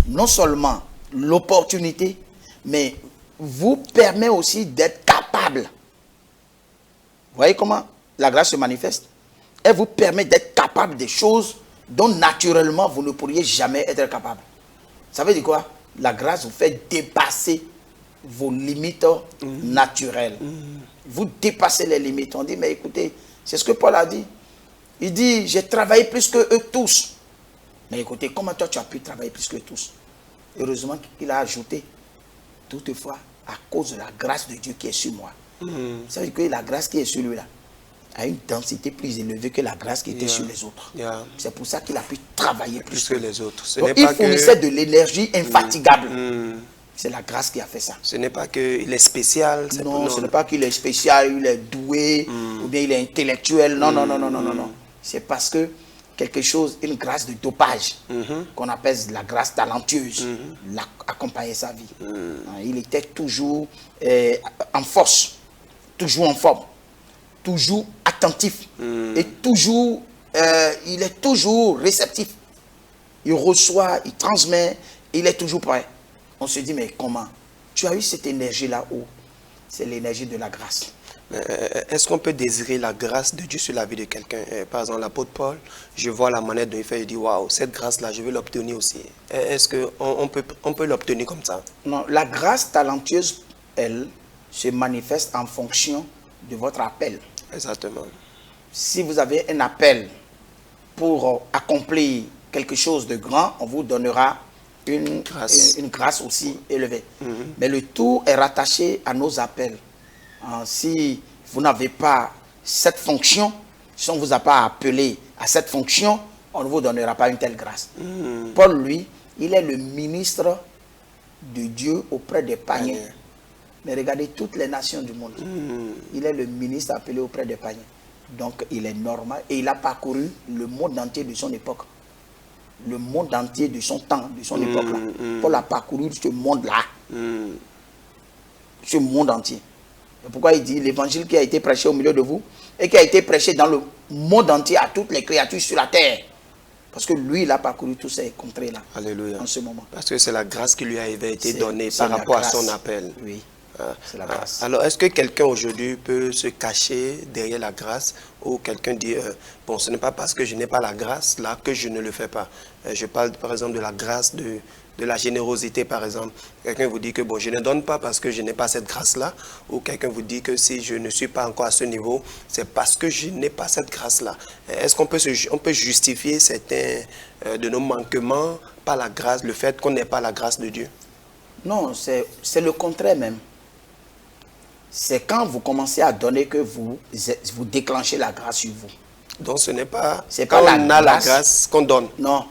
non seulement l'opportunité, mais vous permet aussi d'être capable. Vous voyez comment la grâce se manifeste? Elle vous permet d'être capable des choses dont naturellement vous ne pourriez jamais être capable. Ça veut dire quoi? La grâce vous fait dépasser vos limites naturelles. Vous dépassez les limites. On dit, mais écoutez, c'est ce que Paul a dit. Il dit, j'ai travaillé plus que eux tous. Mais écoutez, comment toi tu as pu travailler plus que tous? Heureusement qu'il a ajouté, toutefois, à cause de la grâce de Dieu qui est sur moi. Ça veut dire que la grâce qui est sur lui là a une densité plus élevée que la grâce qui était sur les autres. C'est pour ça qu'il a pu travailler plus que les autres. Donc, il fournissait de l'énergie infatigable. C'est la grâce qui a fait ça. Ce n'est pas qu'il est spécial. Non, ce n'est pas qu'il est spécial, il est doué, ou bien il est intellectuel. Non, non, non, non, non, non, non. C'est parce que quelque chose, une grâce de dopage, qu'on appelle la grâce talentueuse, l'a accompagné sa vie. Il était toujours en force, toujours en forme, toujours attentif, et toujours, il est toujours réceptif. Il reçoit, il transmet, il est toujours prêt. On se dit, mais comment? Tu as eu cette énergie-là où? C'est l'énergie de la grâce. Est-ce qu'on peut désirer la grâce de Dieu sur la vie de quelqu'un? Par exemple, l'apôtre Paul, je vois la manière dont il fait, il dit, waouh, cette grâce-là, je vais l'obtenir aussi. Est-ce qu'on peut l'obtenir comme ça? Non, la grâce talentueuse, elle, se manifeste en fonction de votre appel. Exactement. Si vous avez un appel pour accomplir quelque chose de grand, on vous donnera une grâce aussi élevée. Mais le tout est rattaché à nos appels. Si vous n'avez pas cette fonction, si on ne vous a pas appelé à cette fonction, on ne vous donnera pas une telle grâce. Paul, lui, il est le ministre de Dieu auprès des païens. Mais regardez toutes les nations du monde. Il est le ministre appelé auprès des païens. Donc il est normal. Et il a parcouru le monde entier de son époque. Le monde entier de son temps, de son époque-là. Paul a parcouru ce monde-là. Ce monde entier. Et pourquoi il dit l'évangile qui a été prêché au milieu de vous et qui a été prêché dans le monde entier à toutes les créatures sur la terre. Parce que lui, il a parcouru tous ces contrées-là. Alléluia. En ce moment. Parce que c'est la grâce qui lui avait été donnée par rapport à son appel. Oui. C'est la grâce. Alors, est-ce que quelqu'un aujourd'hui peut se cacher derrière la grâce ou quelqu'un dit, bon, ce n'est pas parce que je n'ai pas la grâce là que je ne le fais pas. Je parle par exemple de la grâce de la générosité par exemple. Quelqu'un vous dit que bon, je ne donne pas parce que je n'ai pas cette grâce-là, ou quelqu'un vous dit que si je ne suis pas encore à ce niveau, c'est parce que je n'ai pas cette grâce-là. Est-ce qu'on peut justifier certains de nos manquements par la grâce, le fait qu'on n'ait pas la grâce de Dieu? Non, c'est le contraire même. C'est quand vous commencez à donner que vous déclenchez la grâce sur vous. Donc ce n'est pas C'est quand pas on a la grâce qu'on donne. Non.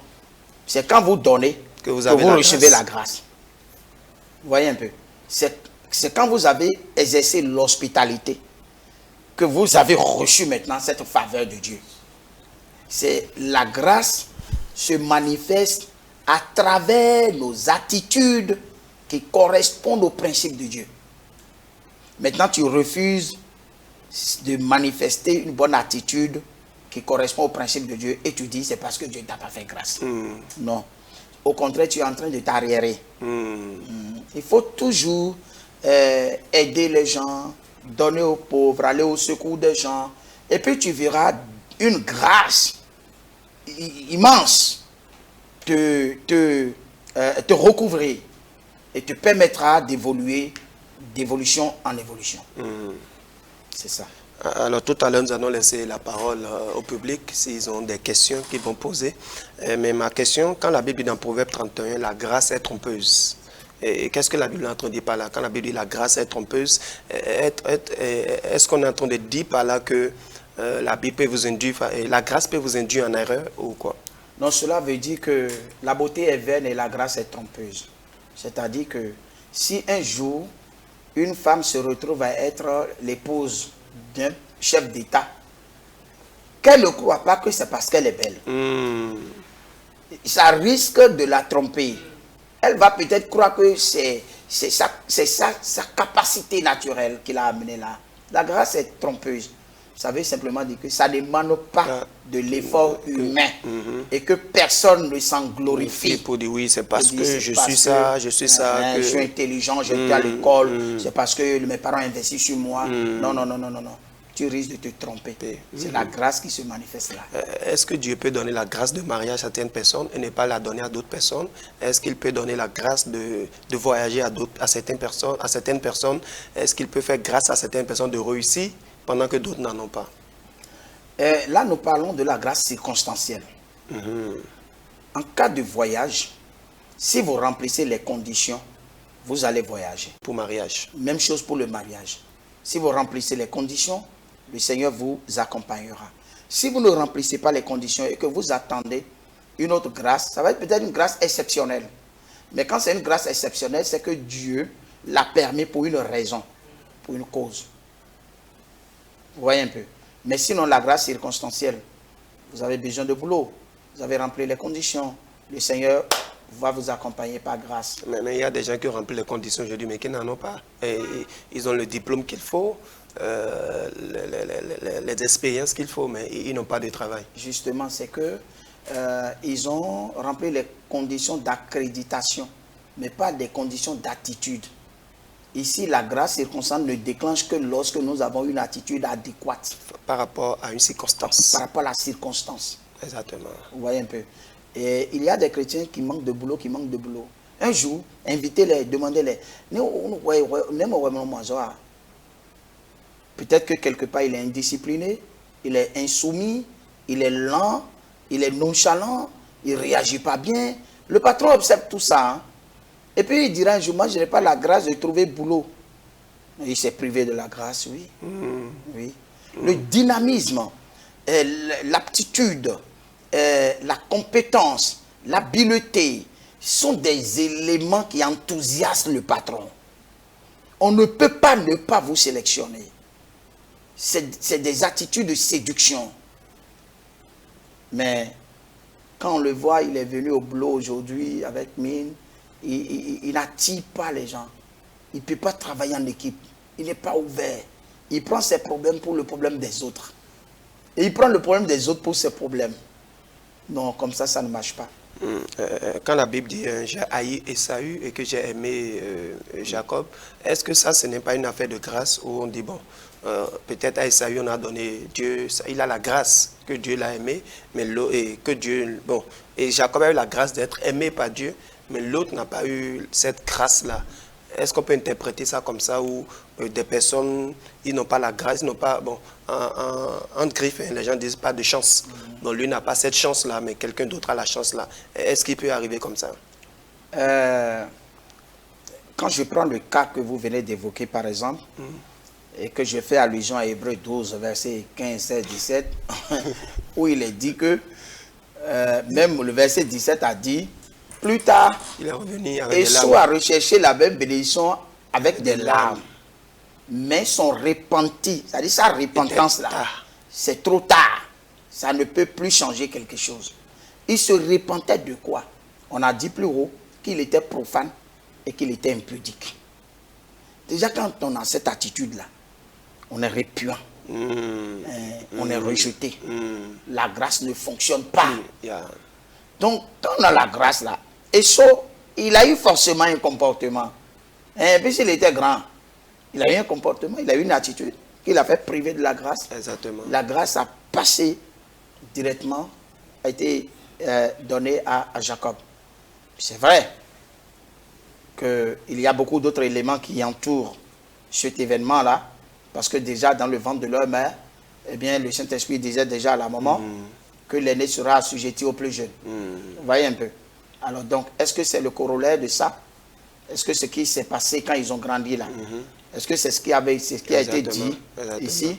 C'est quand vous donnez que vous recevez la grâce. Vous voyez un peu. C'est quand vous avez exercé l'hospitalité que vous avez reçu maintenant cette faveur de Dieu. C'est la grâce se manifeste à travers nos attitudes qui correspondent aux principes de Dieu. Maintenant, tu refuses de manifester une bonne attitude qui correspond aux principes de Dieu et tu dis c'est parce que Dieu ne t'a pas fait grâce. Non. Au contraire, tu es en train de t'arriérer. Il faut toujours aider les gens, donner aux pauvres, aller au secours des gens. Et puis tu verras une grâce immense te recouvrer et te permettra d'évoluer d'évolution en évolution. C'est ça. Alors tout à l'heure, nous allons laisser la parole au public s'ils ont des questions qu'ils vont poser. Mais ma question, quand la Bible dit dans Proverbe 31, la grâce est trompeuse. Et qu'est-ce que la Bible est en train de dire par là? Quand la Bible dit la grâce est trompeuse, est-ce qu'on est en train de dire par là que la Bible peut vous induire, la grâce peut vous induire en erreur ou quoi? Non, cela veut dire que la beauté est vaine et la grâce est trompeuse. C'est-à-dire que si un jour, une femme se retrouve à être l'épouse d'un chef d'État, qu'elle ne croit pas que c'est parce qu'elle est belle. Ça risque de la tromper. Elle va peut-être croire que c'est sa capacité naturelle qui l'a amenée là. La grâce est trompeuse. Ça veut simplement dire que ça ne demande pas de l'effort humain et que personne ne s'en glorifie. Pour dire oui, c'est parce que je suis ça. Je suis intelligent, j'étais à l'école, c'est parce que mes parents investissent sur moi. Non. Tu risques de te tromper. C'est la grâce qui se manifeste là. Est-ce que Dieu peut donner la grâce de mariage à certaines personnes et ne pas la donner à d'autres personnes? Est-ce qu'il peut donner la grâce de voyager à certaines personnes? Est-ce qu'il peut faire grâce à certaines personnes de réussir pendant que d'autres n'en ont pas? Là, nous parlons de la grâce circonstancielle. En cas de voyage, si vous remplissez les conditions, vous allez voyager. Pour mariage. Même chose pour le mariage. Si vous remplissez les conditions, le Seigneur vous accompagnera. Si vous ne remplissez pas les conditions et que vous attendez une autre grâce, ça va être peut-être une grâce exceptionnelle. Mais quand c'est une grâce exceptionnelle, c'est que Dieu l'a permis pour une raison, pour une cause. Vous voyez un peu. Mais sinon, la grâce circonstancielle, vous avez besoin de boulot, vous avez rempli les conditions, le Seigneur va vous accompagner par grâce. Mais il y a des gens qui ont rempli les conditions aujourd'hui, mais qui n'en ont pas. Et ils ont le diplôme qu'il faut, les expériences qu'il faut, mais ils n'ont pas de travail. Justement, c'est que ils ont rempli les conditions d'accréditation, mais pas des conditions d'attitude. Ici, la grâce circonstante ne déclenche que lorsque nous avons une attitude adéquate. Par rapport à une circonstance. Par rapport à la circonstance. Exactement. Vous voyez un peu. Et il y a des chrétiens qui manquent de boulot, Un jour, invitez-les, demandez-les. Peut-être que quelque part, il est indiscipliné, il est insoumis, il est lent, il est nonchalant, il ne réagit pas bien. Le patron observe tout ça. Hein. Et puis il dira un jour, moi je n'ai pas la grâce de trouver boulot. Il s'est privé de la grâce, oui. Oui. Le dynamisme, l'aptitude, la compétence, l'habileté sont des éléments qui enthousiasment le patron. On ne peut pas ne pas vous sélectionner. C'est des attitudes de séduction. Mais quand on le voit, il est venu au boulot aujourd'hui avec mine, il n'attire pas les gens. Il ne peut pas travailler en équipe. Il n'est pas ouvert. Il prend ses problèmes pour le problème des autres. Et il prend le problème des autres pour ses problèmes. Non, comme ça ne marche pas. Quand la Bible dit j'ai haï Ésaü et que j'ai aimé Jacob, est-ce que ça, ce n'est pas une affaire de grâce où on dit, bon, peut-être à Ésaü, on a donné Dieu, il a la grâce que Dieu l'a aimé, mais et Jacob a eu la grâce d'être aimé par Dieu, mais l'autre n'a pas eu cette grâce-là. Est-ce qu'on peut interpréter ça comme ça, où des personnes, ils n'ont pas la grâce, ils n'ont pas, bon, en griffe, les gens disent pas de chance. Donc lui n'a pas cette chance-là, mais quelqu'un d'autre a la chance-là. Est-ce qu'il peut arriver comme ça? Quand je prends le cas que vous venez d'évoquer, par exemple, et que je fais allusion à Hébreux 12, versets 15, 16, 17, où il est dit que, même le verset 17 a dit, plus tard, Il est revenu avec des Esau larmes. a recherché la même bénédiction avec des larmes, mais son repenti, c'est-à-dire sa repentance-là, c'est trop tard. Ça ne peut plus changer quelque chose. Il se repentait de quoi? On a dit plus haut qu'il était profane et qu'il était impudique. Déjà, quand on a cette attitude-là, on est répuant, on est rejeté. La grâce ne fonctionne pas. Donc, quand on a la grâce là, Esau, il a eu forcément un comportement. Puisqu'il était grand, il a eu un comportement, il a eu une attitude qui l'a fait priver de la grâce. Exactement. La grâce a passé directement, a été donnée à Jacob. C'est vrai qu'il y a beaucoup d'autres éléments qui entourent cet événement-là, parce que déjà dans le ventre de leur mère, eh bien, le Saint-Esprit disait déjà à la maman que l'aîné sera assujetti au plus jeune. Vous voyez un peu. Alors donc, est-ce que c'est le corollaire de ça? Est-ce que ce qui s'est passé quand ils ont grandi là? Est-ce que c'est ce qui a été dit ici?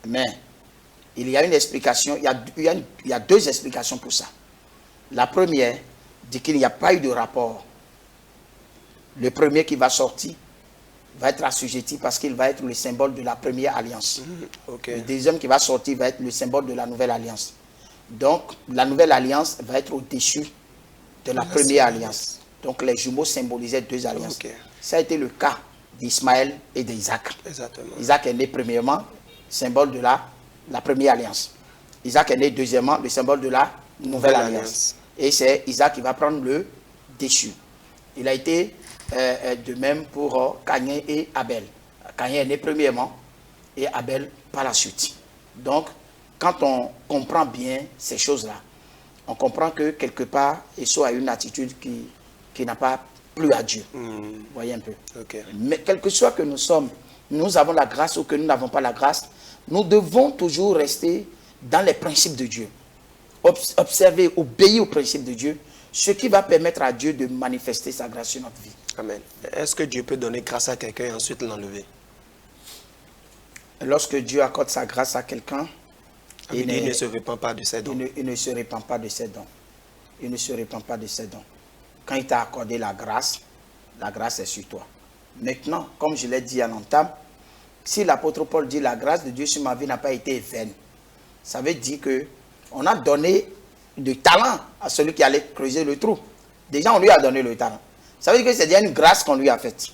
Mais il y a une explication, il y a deux explications pour ça. La première dit qu'il n'y a pas eu de rapport. Le premier qui va sortir va être assujetti parce qu'il va être le symbole de la première alliance. Le deuxième qui va sortir va être le symbole de la nouvelle alliance. Donc, la nouvelle alliance va être au-dessus de la première alliance. Donc, les jumeaux symbolisaient deux alliances. Ça a été le cas d'Ismaël et d'Isaac. Isaac est né premièrement, symbole de la première alliance. Isaac est né deuxièmement, le symbole de la nouvelle alliance. Et c'est Isaac qui va prendre le dessus. Il a été de même pour Caïn et Abel. Caïn est né premièrement et Abel par la suite. Donc, quand on comprend bien ces choses-là, on comprend que quelque part, Esau a une attitude qui n'a pas plu à Dieu. Vous voyez un peu. Mais quel que soit que nous sommes, nous avons la grâce ou que nous n'avons pas la grâce, nous devons toujours rester dans les principes de Dieu. Observer, obéir aux principes de Dieu, ce qui va permettre à Dieu de manifester sa grâce sur notre vie. Amen. Est-ce que Dieu peut donner grâce à quelqu'un et ensuite l'enlever? Lorsque Dieu accorde sa grâce à quelqu'un, il ne se répand pas de ses dons. Il ne se répand pas de ses dons. Il ne se répand pas de ses dons. Quand il t'a accordé la grâce est sur toi. Maintenant, comme je l'ai dit à l'entame, si l'apôtre Paul dit la grâce de Dieu sur ma vie n'a pas été vaine, ça veut dire qu'on a donné du talent à celui qui allait creuser le trou. Déjà, on lui a donné le talent. Ça veut dire que c'est déjà une grâce qu'on lui a faite.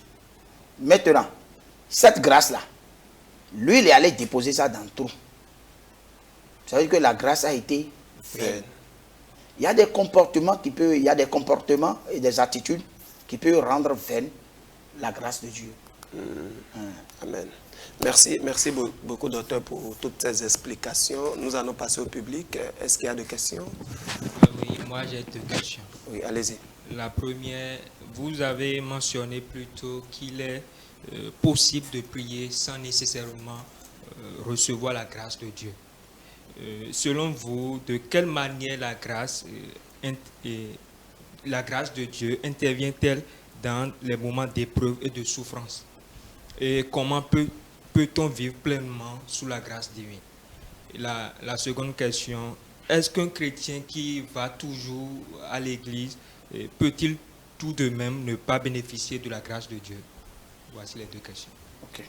Maintenant, cette grâce-là, lui, il est allé déposer ça dans le trou. Ça veut dire que la grâce a été vaine. Il y a des comportements et des attitudes qui peuvent rendre vaine la grâce de Dieu. Amen. Merci beaucoup, docteur, pour toutes ces explications. Nous allons passer au public. Est-ce qu'il y a des questions? Oui, moi j'ai deux questions. Oui, allez-y. La première, vous avez mentionné plutôt qu'il est possible de prier sans nécessairement recevoir la grâce de Dieu. Selon vous, de quelle manière la grâce de Dieu intervient-elle dans les moments d'épreuve et de souffrance? Et comment peut-on vivre pleinement sous la grâce divine? La seconde question, est-ce qu'un chrétien qui va toujours à l'église peut-il tout de même ne pas bénéficier de la grâce de Dieu? Voici les deux questions. Ok.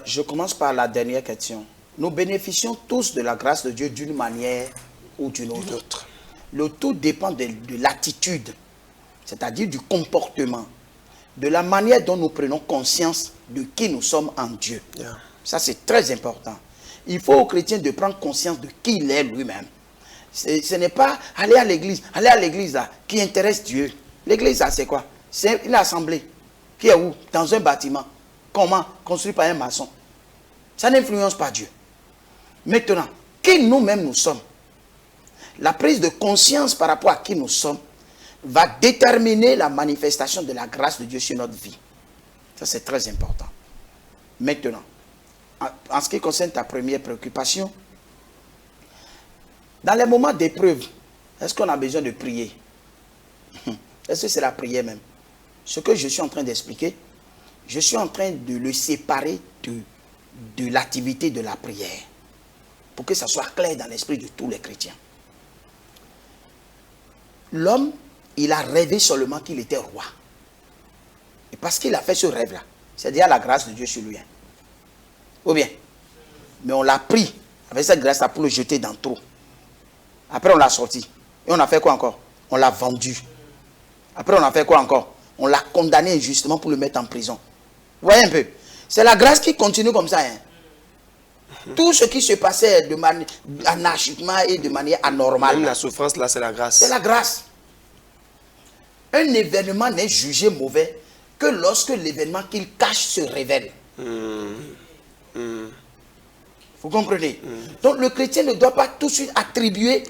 Je commence par la dernière question. Nous bénéficions tous de la grâce de Dieu d'une manière ou d'une autre. Le tout dépend de l'attitude, c'est-à-dire du comportement, de la manière dont nous prenons conscience de qui nous sommes en Dieu. Ça, c'est très important. Il faut aux chrétiens de prendre conscience de qui il est lui-même. Ce n'est pas aller à l'église là, qui intéresse Dieu. L'église là, c'est quoi? C'est une assemblée qui est où? Dans un bâtiment. Comment? Construit par un maçon. Ça n'influence pas Dieu. Maintenant, qui nous-mêmes nous sommes, la prise de conscience par rapport à qui nous sommes va déterminer la manifestation de la grâce de Dieu sur notre vie. Ça, c'est très important. Maintenant, en ce qui concerne ta première préoccupation, dans les moments d'épreuve, est-ce qu'on a besoin de prier? Est-ce que c'est la prière même? Ce que je suis en train d'expliquer, je suis en train de le séparer de l'activité de la prière. Pour que ça soit clair dans l'esprit de tous les chrétiens. L'homme, il a rêvé seulement qu'il était roi. Et parce qu'il a fait ce rêve-là, c'est déjà la grâce de Dieu sur lui. Hein. Ou bien, mais on l'a pris avec cette grâce-là pour le jeter dans le trou. Après, on l'a sorti. Et on a fait quoi encore? On l'a vendu. Après, on a fait quoi encore? On l'a condamné injustement pour le mettre en prison. Vous voyez un peu? C'est la grâce qui continue comme ça. Hein. Tout ce qui se passait de manière anarchiquement et de manière anormale. Même la souffrance, là, c'est la grâce. C'est la grâce. Un événement n'est jugé mauvais que lorsque l'événement qu'il cache se révèle. Vous comprenez? Donc le chrétien ne doit pas tout de suite attribuer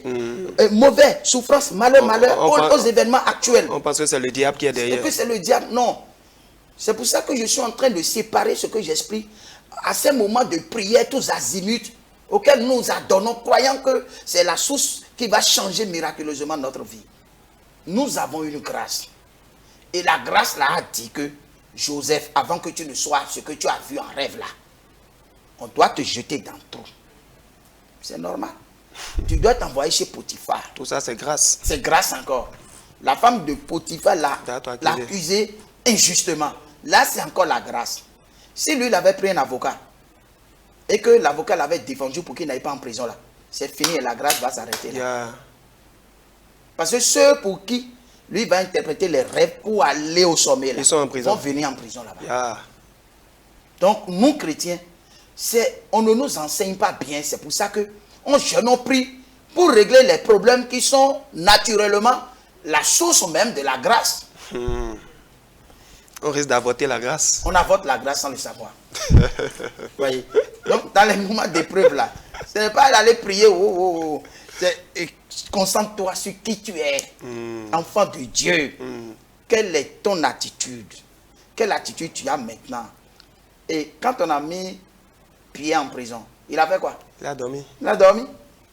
mauvais, souffrance, malheur aux événements actuels. On pense que c'est le diable qui est derrière. Et que c'est le diable, non. C'est pour ça que je suis en train de séparer ce que j'explique à ces moments de prière tous azimuts auxquels nous nous adonnons, croyant que c'est la source qui va changer miraculeusement notre vie. Nous avons une grâce. Et la grâce là a dit que Joseph, avant que tu ne sois ce que tu as vu en rêve là, on doit te jeter dans le trou. C'est normal. Tu dois t'envoyer chez Potiphar. Tout ça, c'est grâce. C'est grâce encore. La femme de Potiphar l'a accusé injustement. Là, c'est encore la grâce. Si lui, il avait pris un avocat et que l'avocat l'avait défendu pour qu'il n'aille pas en prison là, c'est fini et la grâce va s'arrêter là. Parce que ceux pour qui lui va interpréter les rêves pour aller au sommet là, ils sont en prison. Vont venir en prison là-bas. Donc, nous chrétiens, on ne nous enseigne pas bien. C'est pour ça que on jeûne, on prie pour régler les problèmes qui sont naturellement la source même de la grâce. On risque d'avorter la grâce. On avorte la grâce sans le savoir. Voyez. Donc, dans les moments d'épreuve là, ce n'est pas d'aller prier. Concentre-toi sur qui tu es, enfant de Dieu. Quelle est ton attitude? Quelle attitude tu as maintenant? Et quand on a mis Pierre en prison, il a fait quoi? Il a dormi. Il a dormi.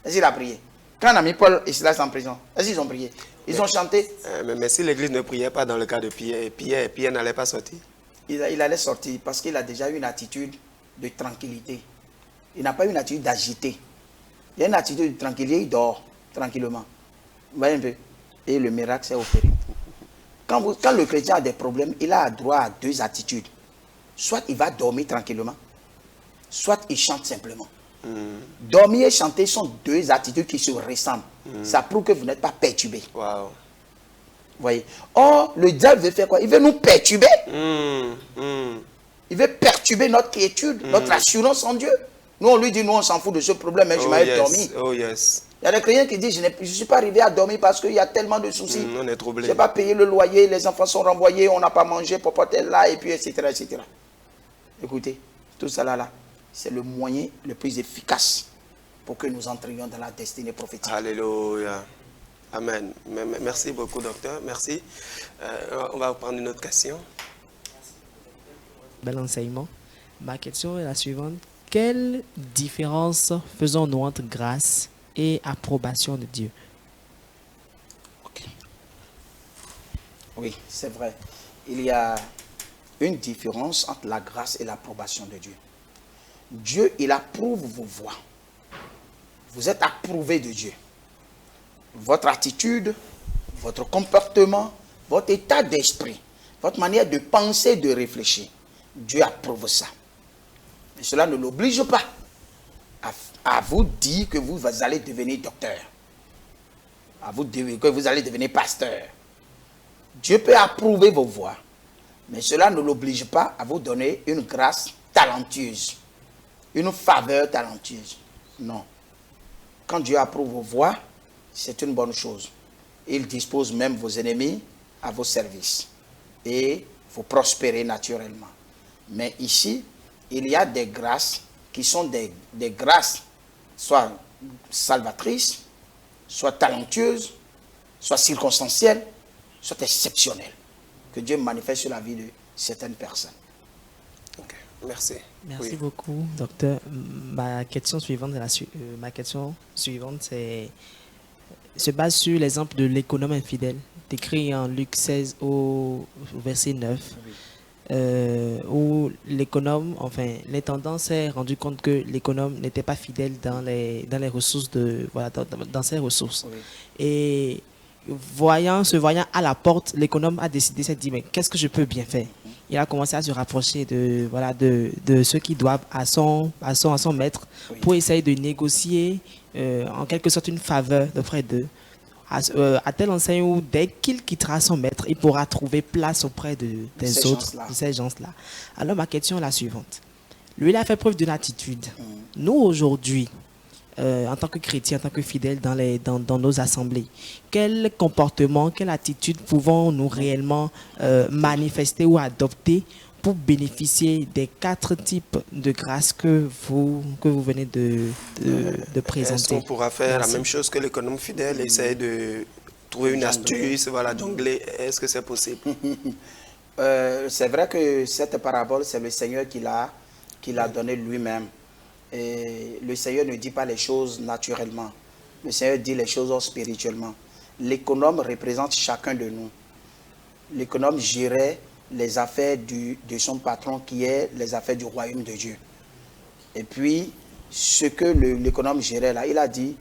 Est-ce qu'il a prié? Quand on a mis Paul et Silas en prison, est-ce qu'ils ont prié? Ils ont chanté. Mais si l'église ne priait pas dans le cas de Pierre, Pierre n'allait pas sortir. Il allait sortir parce qu'il a déjà une attitude de tranquillité. Il n'a pas une attitude d'agité. Il a une attitude de tranquillité, il dort tranquillement. Vous voyez un peu? Et le miracle s'est opéré. Quand le chrétien a des problèmes, il a droit à deux attitudes. Soit il va dormir tranquillement, soit il chante simplement. Dormir et chanter sont deux attitudes qui se ressemblent. Ça prouve que vous n'êtes pas perturbé. Wow. Voyez. Or, le diable veut faire quoi? Il veut nous perturber. Il veut perturber notre quiétude, notre assurance en Dieu. Nous, on lui dit, nous, on s'en fout de ce problème, mais je m'avais dormi. Oh yes. Il y a des chrétiens qui disent, je ne suis pas arrivé à dormir parce qu'il y a tellement de soucis. On est troublé. Je n'ai pas payé le loyer, les enfants sont renvoyés, on n'a pas mangé, papa est là, et puis, etc., etc. Écoutez, tout ça là, c'est le moyen le plus efficace pour que nous entrions dans la destinée prophétique. Alléluia. Amen. Merci beaucoup, docteur. Merci. On va prendre une autre question. Bel enseignement. Ma question est la suivante. Quelle différence faisons-nous entre grâce et approbation de Dieu? Oui, c'est vrai. Il y a une différence entre la grâce et l'approbation de Dieu. Dieu, il approuve vos voies. Vous êtes approuvé de Dieu. Votre attitude, votre comportement, votre état d'esprit, votre manière de penser, de réfléchir. Dieu approuve ça. Mais cela ne l'oblige pas à vous dire que vous allez devenir docteur. À vous dire que vous allez devenir pasteur. Dieu peut approuver vos voies. Mais cela ne l'oblige pas à vous donner une grâce talentueuse. Une faveur talentueuse. Non. Quand Dieu approuve vos voies, c'est une bonne chose. Il dispose même vos ennemis à vos services. Et vous prospérez naturellement. Mais ici, il y a des grâces qui sont des grâces, soit salvatrices, soit talentueuses, soit circonstancielles, soit exceptionnelles, que Dieu manifeste sur la vie de certaines personnes. Ok, merci. Merci beaucoup, docteur. Ma question suivante se base sur l'exemple de l'économe infidèle, décrit en Luc 16 au verset 9. où l'économe, enfin, l'intendant s'est rendu compte que l'économe n'était pas fidèle dans les ressources voilà, dans ses ressources. Oui. Et se voyant à la porte, l'économe a décidé, s'est dit, mais qu'est-ce que je peux bien faire? Il a commencé à se rapprocher de ceux qui doivent à son maître, Oui. pour essayer de négocier en quelque sorte une faveur auprès d'eux, à telle enseigne où dès qu'il quittera son maître, il pourra trouver place auprès des autres, de ces gens-là. Alors ma question est la suivante. Lui, il a fait preuve d'une attitude. Nous, aujourd'hui, en tant que chrétiens, en tant que fidèles dans nos assemblées, quel comportement, quelle attitude pouvons-nous réellement manifester ou adopter pour bénéficier des 4 types de grâces que vous venez de présenter? Est-ce qu'on pourra faire Merci. la même chose que l'économe fidèle, essayer de trouver une astuce, voilà, jongler? Est-ce que c'est possible? C'est vrai que cette parabole, c'est le Seigneur qui l'a donnée lui-même. Et le Seigneur ne dit pas les choses naturellement. Le Seigneur dit les choses spirituellement. L'économe représente chacun de nous. L'économe gérait les affaires de son patron, qui est les affaires du royaume de Dieu. Et puis, ce que l'économe gérait là, il a dit,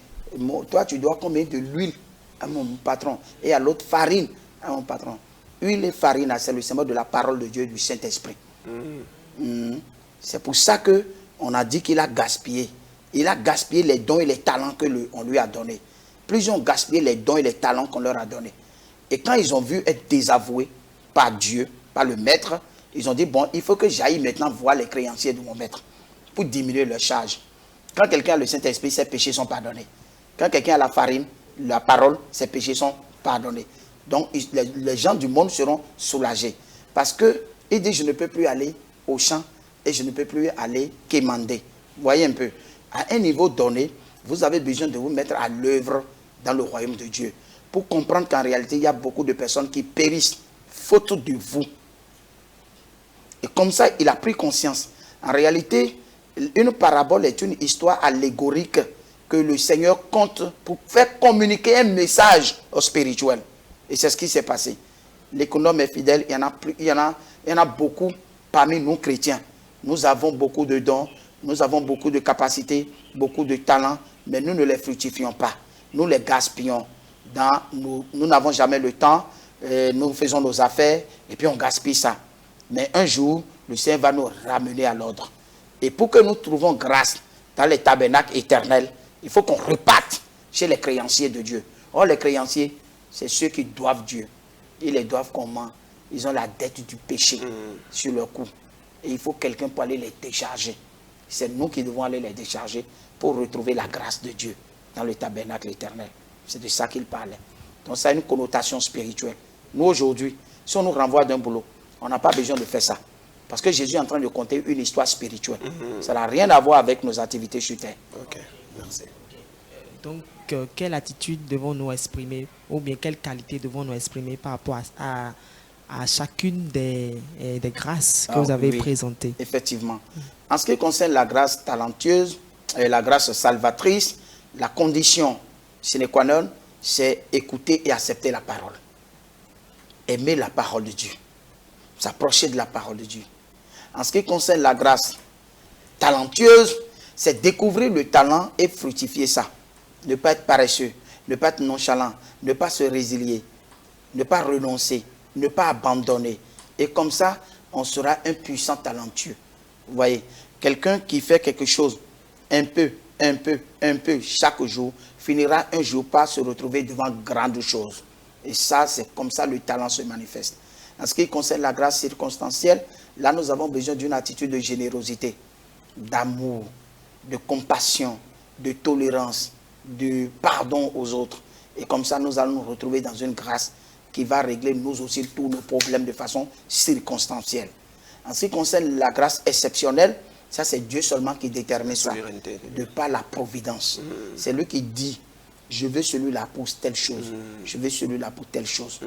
toi tu dois combien de l'huile à mon patron, et à l'autre farine à mon patron. Huile et farine, c'est le symbole de la parole de Dieu, du Saint-Esprit. C'est pour ça qu'on a dit qu'il a gaspillé. Il a gaspillé les dons et les talents qu'on lui a donnés. Plusieurs ont gaspillé les dons et les talents qu'on leur a donnés. Et quand ils ont vu être désavoués par Dieu, par le maître, ils ont dit, bon, il faut que j'aille maintenant voir les créanciers de mon maître pour diminuer leur charge. Quand quelqu'un a le Saint-Esprit, ses péchés sont pardonnés. Quand quelqu'un a la farine, la parole, ses péchés sont pardonnés. Donc, les gens du monde seront soulagés. Parce qu'il dit, je ne peux plus aller au champ et je ne peux plus aller quémander. Voyez un peu. À un niveau donné, vous avez besoin de vous mettre à l'œuvre dans le royaume de Dieu. Pour comprendre qu'en réalité, il y a beaucoup de personnes qui périssent faute de vous. Et comme ça, il a pris conscience. En réalité, une parabole est une histoire allégorique que le Seigneur compte pour faire communiquer un message au spirituel. Et c'est ce qui s'est passé. L'économe est fidèle, il y en a beaucoup parmi nous chrétiens. Nous avons beaucoup de dons, nous avons beaucoup de capacités, beaucoup de talents, mais nous ne les fructifions pas. Nous les gaspillons. Nous n'avons jamais le temps, nous faisons nos affaires et puis on gaspille ça. Mais un jour, le Seigneur va nous ramener à l'ordre. Et pour que nous trouvions grâce dans les tabernacles éternels, il faut qu'on reparte chez les créanciers de Dieu. Or, les créanciers, c'est ceux qui doivent Dieu. Ils les doivent comment? Ils ont la dette du péché sur leur cou. Et il faut quelqu'un pour aller les décharger. C'est nous qui devons aller les décharger pour retrouver la grâce de Dieu dans le tabernacle éternel. C'est de ça qu'il parlait. Donc ça a une connotation spirituelle. Nous aujourd'hui, si on nous renvoie d'un boulot, on n'a pas besoin de faire ça. Parce que Jésus est en train de conter une histoire spirituelle. Ça n'a rien à voir avec nos activités sur terre. Ok, merci. Donc, quelle attitude devons-nous exprimer, ou bien quelle qualité devons-nous exprimer par rapport à chacune des grâces que vous avez présentées? Effectivement. En ce qui concerne la grâce talentueuse et la grâce salvatrice, la condition sine qua non, c'est écouter et accepter la parole. Aimer la parole de Dieu. S'approcher de la parole de Dieu. En ce qui concerne la grâce talentueuse, c'est découvrir le talent et fructifier ça. Ne pas être paresseux, ne pas être nonchalant, ne pas se résilier, ne pas renoncer, ne pas abandonner. Et comme ça, on sera un puissant talentueux. Vous voyez, quelqu'un qui fait quelque chose un peu, chaque jour, finira un jour par se retrouver devant grandes choses. Et ça, c'est comme ça le talent se manifeste. En ce qui concerne la grâce circonstancielle, là, nous avons besoin d'une attitude de générosité, d'amour, de compassion, de tolérance, de pardon aux autres. Et comme ça, nous allons nous retrouver dans une grâce qui va régler nous aussi tous nos problèmes de façon circonstancielle. En ce qui concerne la grâce exceptionnelle, ça c'est Dieu seulement qui détermine ça, de par la providence. C'est lui qui dit, je veux celui-là pour telle chose, je veux celui-là pour telle chose.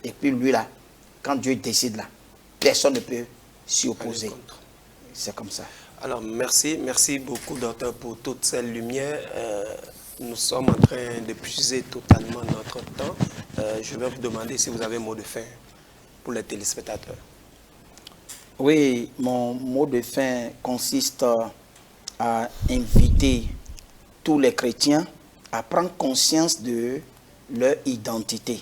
Et puis lui là, quand Dieu décide là, personne ne peut s'y opposer. C'est comme ça. Alors merci beaucoup docteur pour toute cette lumière. Nous sommes en train de puiser totalement notre temps. Je vais vous demander si vous avez un mot de fin pour les téléspectateurs. Oui, mon mot de fin consiste à inviter tous les chrétiens à prendre conscience de leur identité.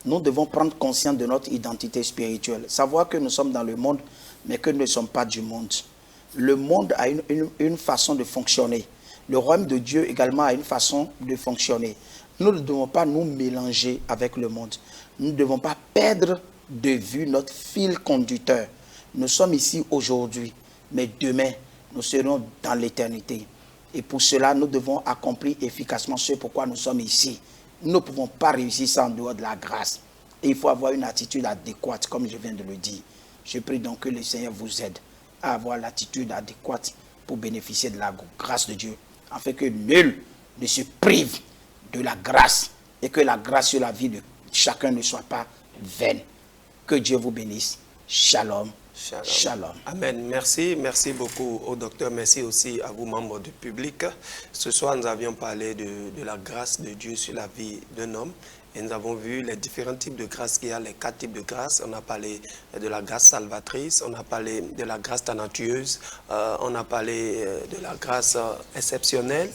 Nous devons prendre conscience de notre identité spirituelle. Savoir que nous sommes dans le monde, mais que nous ne sommes pas du monde. Le monde a une façon de fonctionner. Le royaume de Dieu également a une façon de fonctionner. Nous ne devons pas nous mélanger avec le monde. Nous ne devons pas perdre de vue notre fil conducteur. Nous sommes ici aujourd'hui, mais demain, nous serons dans l'éternité. Et pour cela, nous devons accomplir efficacement ce pourquoi nous sommes ici. Nous ne pouvons pas réussir ça en dehors de la grâce. Et il faut avoir une attitude adéquate, comme je viens de le dire. Je prie donc que le Seigneur vous aide à avoir l'attitude adéquate pour bénéficier de la grâce de Dieu, afin que nul ne se prive de la grâce et que la grâce sur la vie de chacun ne soit pas vaine. Que Dieu vous bénisse. Shalom. Shalom. Shalom. Amen. Merci. Merci beaucoup au docteur. Merci aussi à vous, membres du public. Ce soir, nous avions parlé de la grâce de Dieu sur la vie d'un homme. Et nous avons vu les différents types de grâces qu'il y a, les 4 types de grâces. On a parlé de la grâce salvatrice, on a parlé de la grâce thanateuse, on a parlé de la grâce exceptionnelle,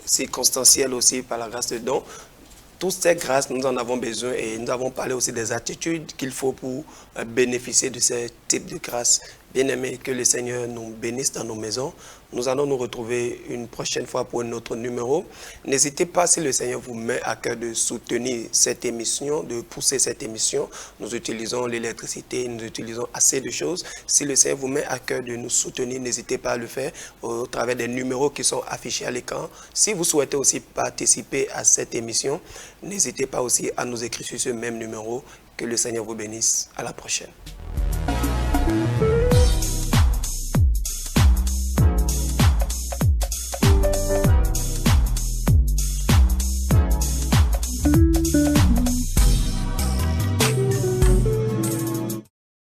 circonstancielle aussi par la grâce de don. Toutes ces grâces, nous en avons besoin et nous avons parlé aussi des attitudes qu'il faut pour bénéficier de ces types de grâces. Bien-aimés, que le Seigneur nous bénisse dans nos maisons. Nous allons nous retrouver une prochaine fois pour un autre numéro. N'hésitez pas, si le Seigneur vous met à cœur, de soutenir cette émission, de pousser cette émission. Nous utilisons l'électricité, nous utilisons assez de choses. Si le Seigneur vous met à cœur de nous soutenir, n'hésitez pas à le faire au travers des numéros qui sont affichés à l'écran. Si vous souhaitez aussi participer à cette émission, n'hésitez pas aussi à nous écrire sur ce même numéro. Que le Seigneur vous bénisse. À la prochaine.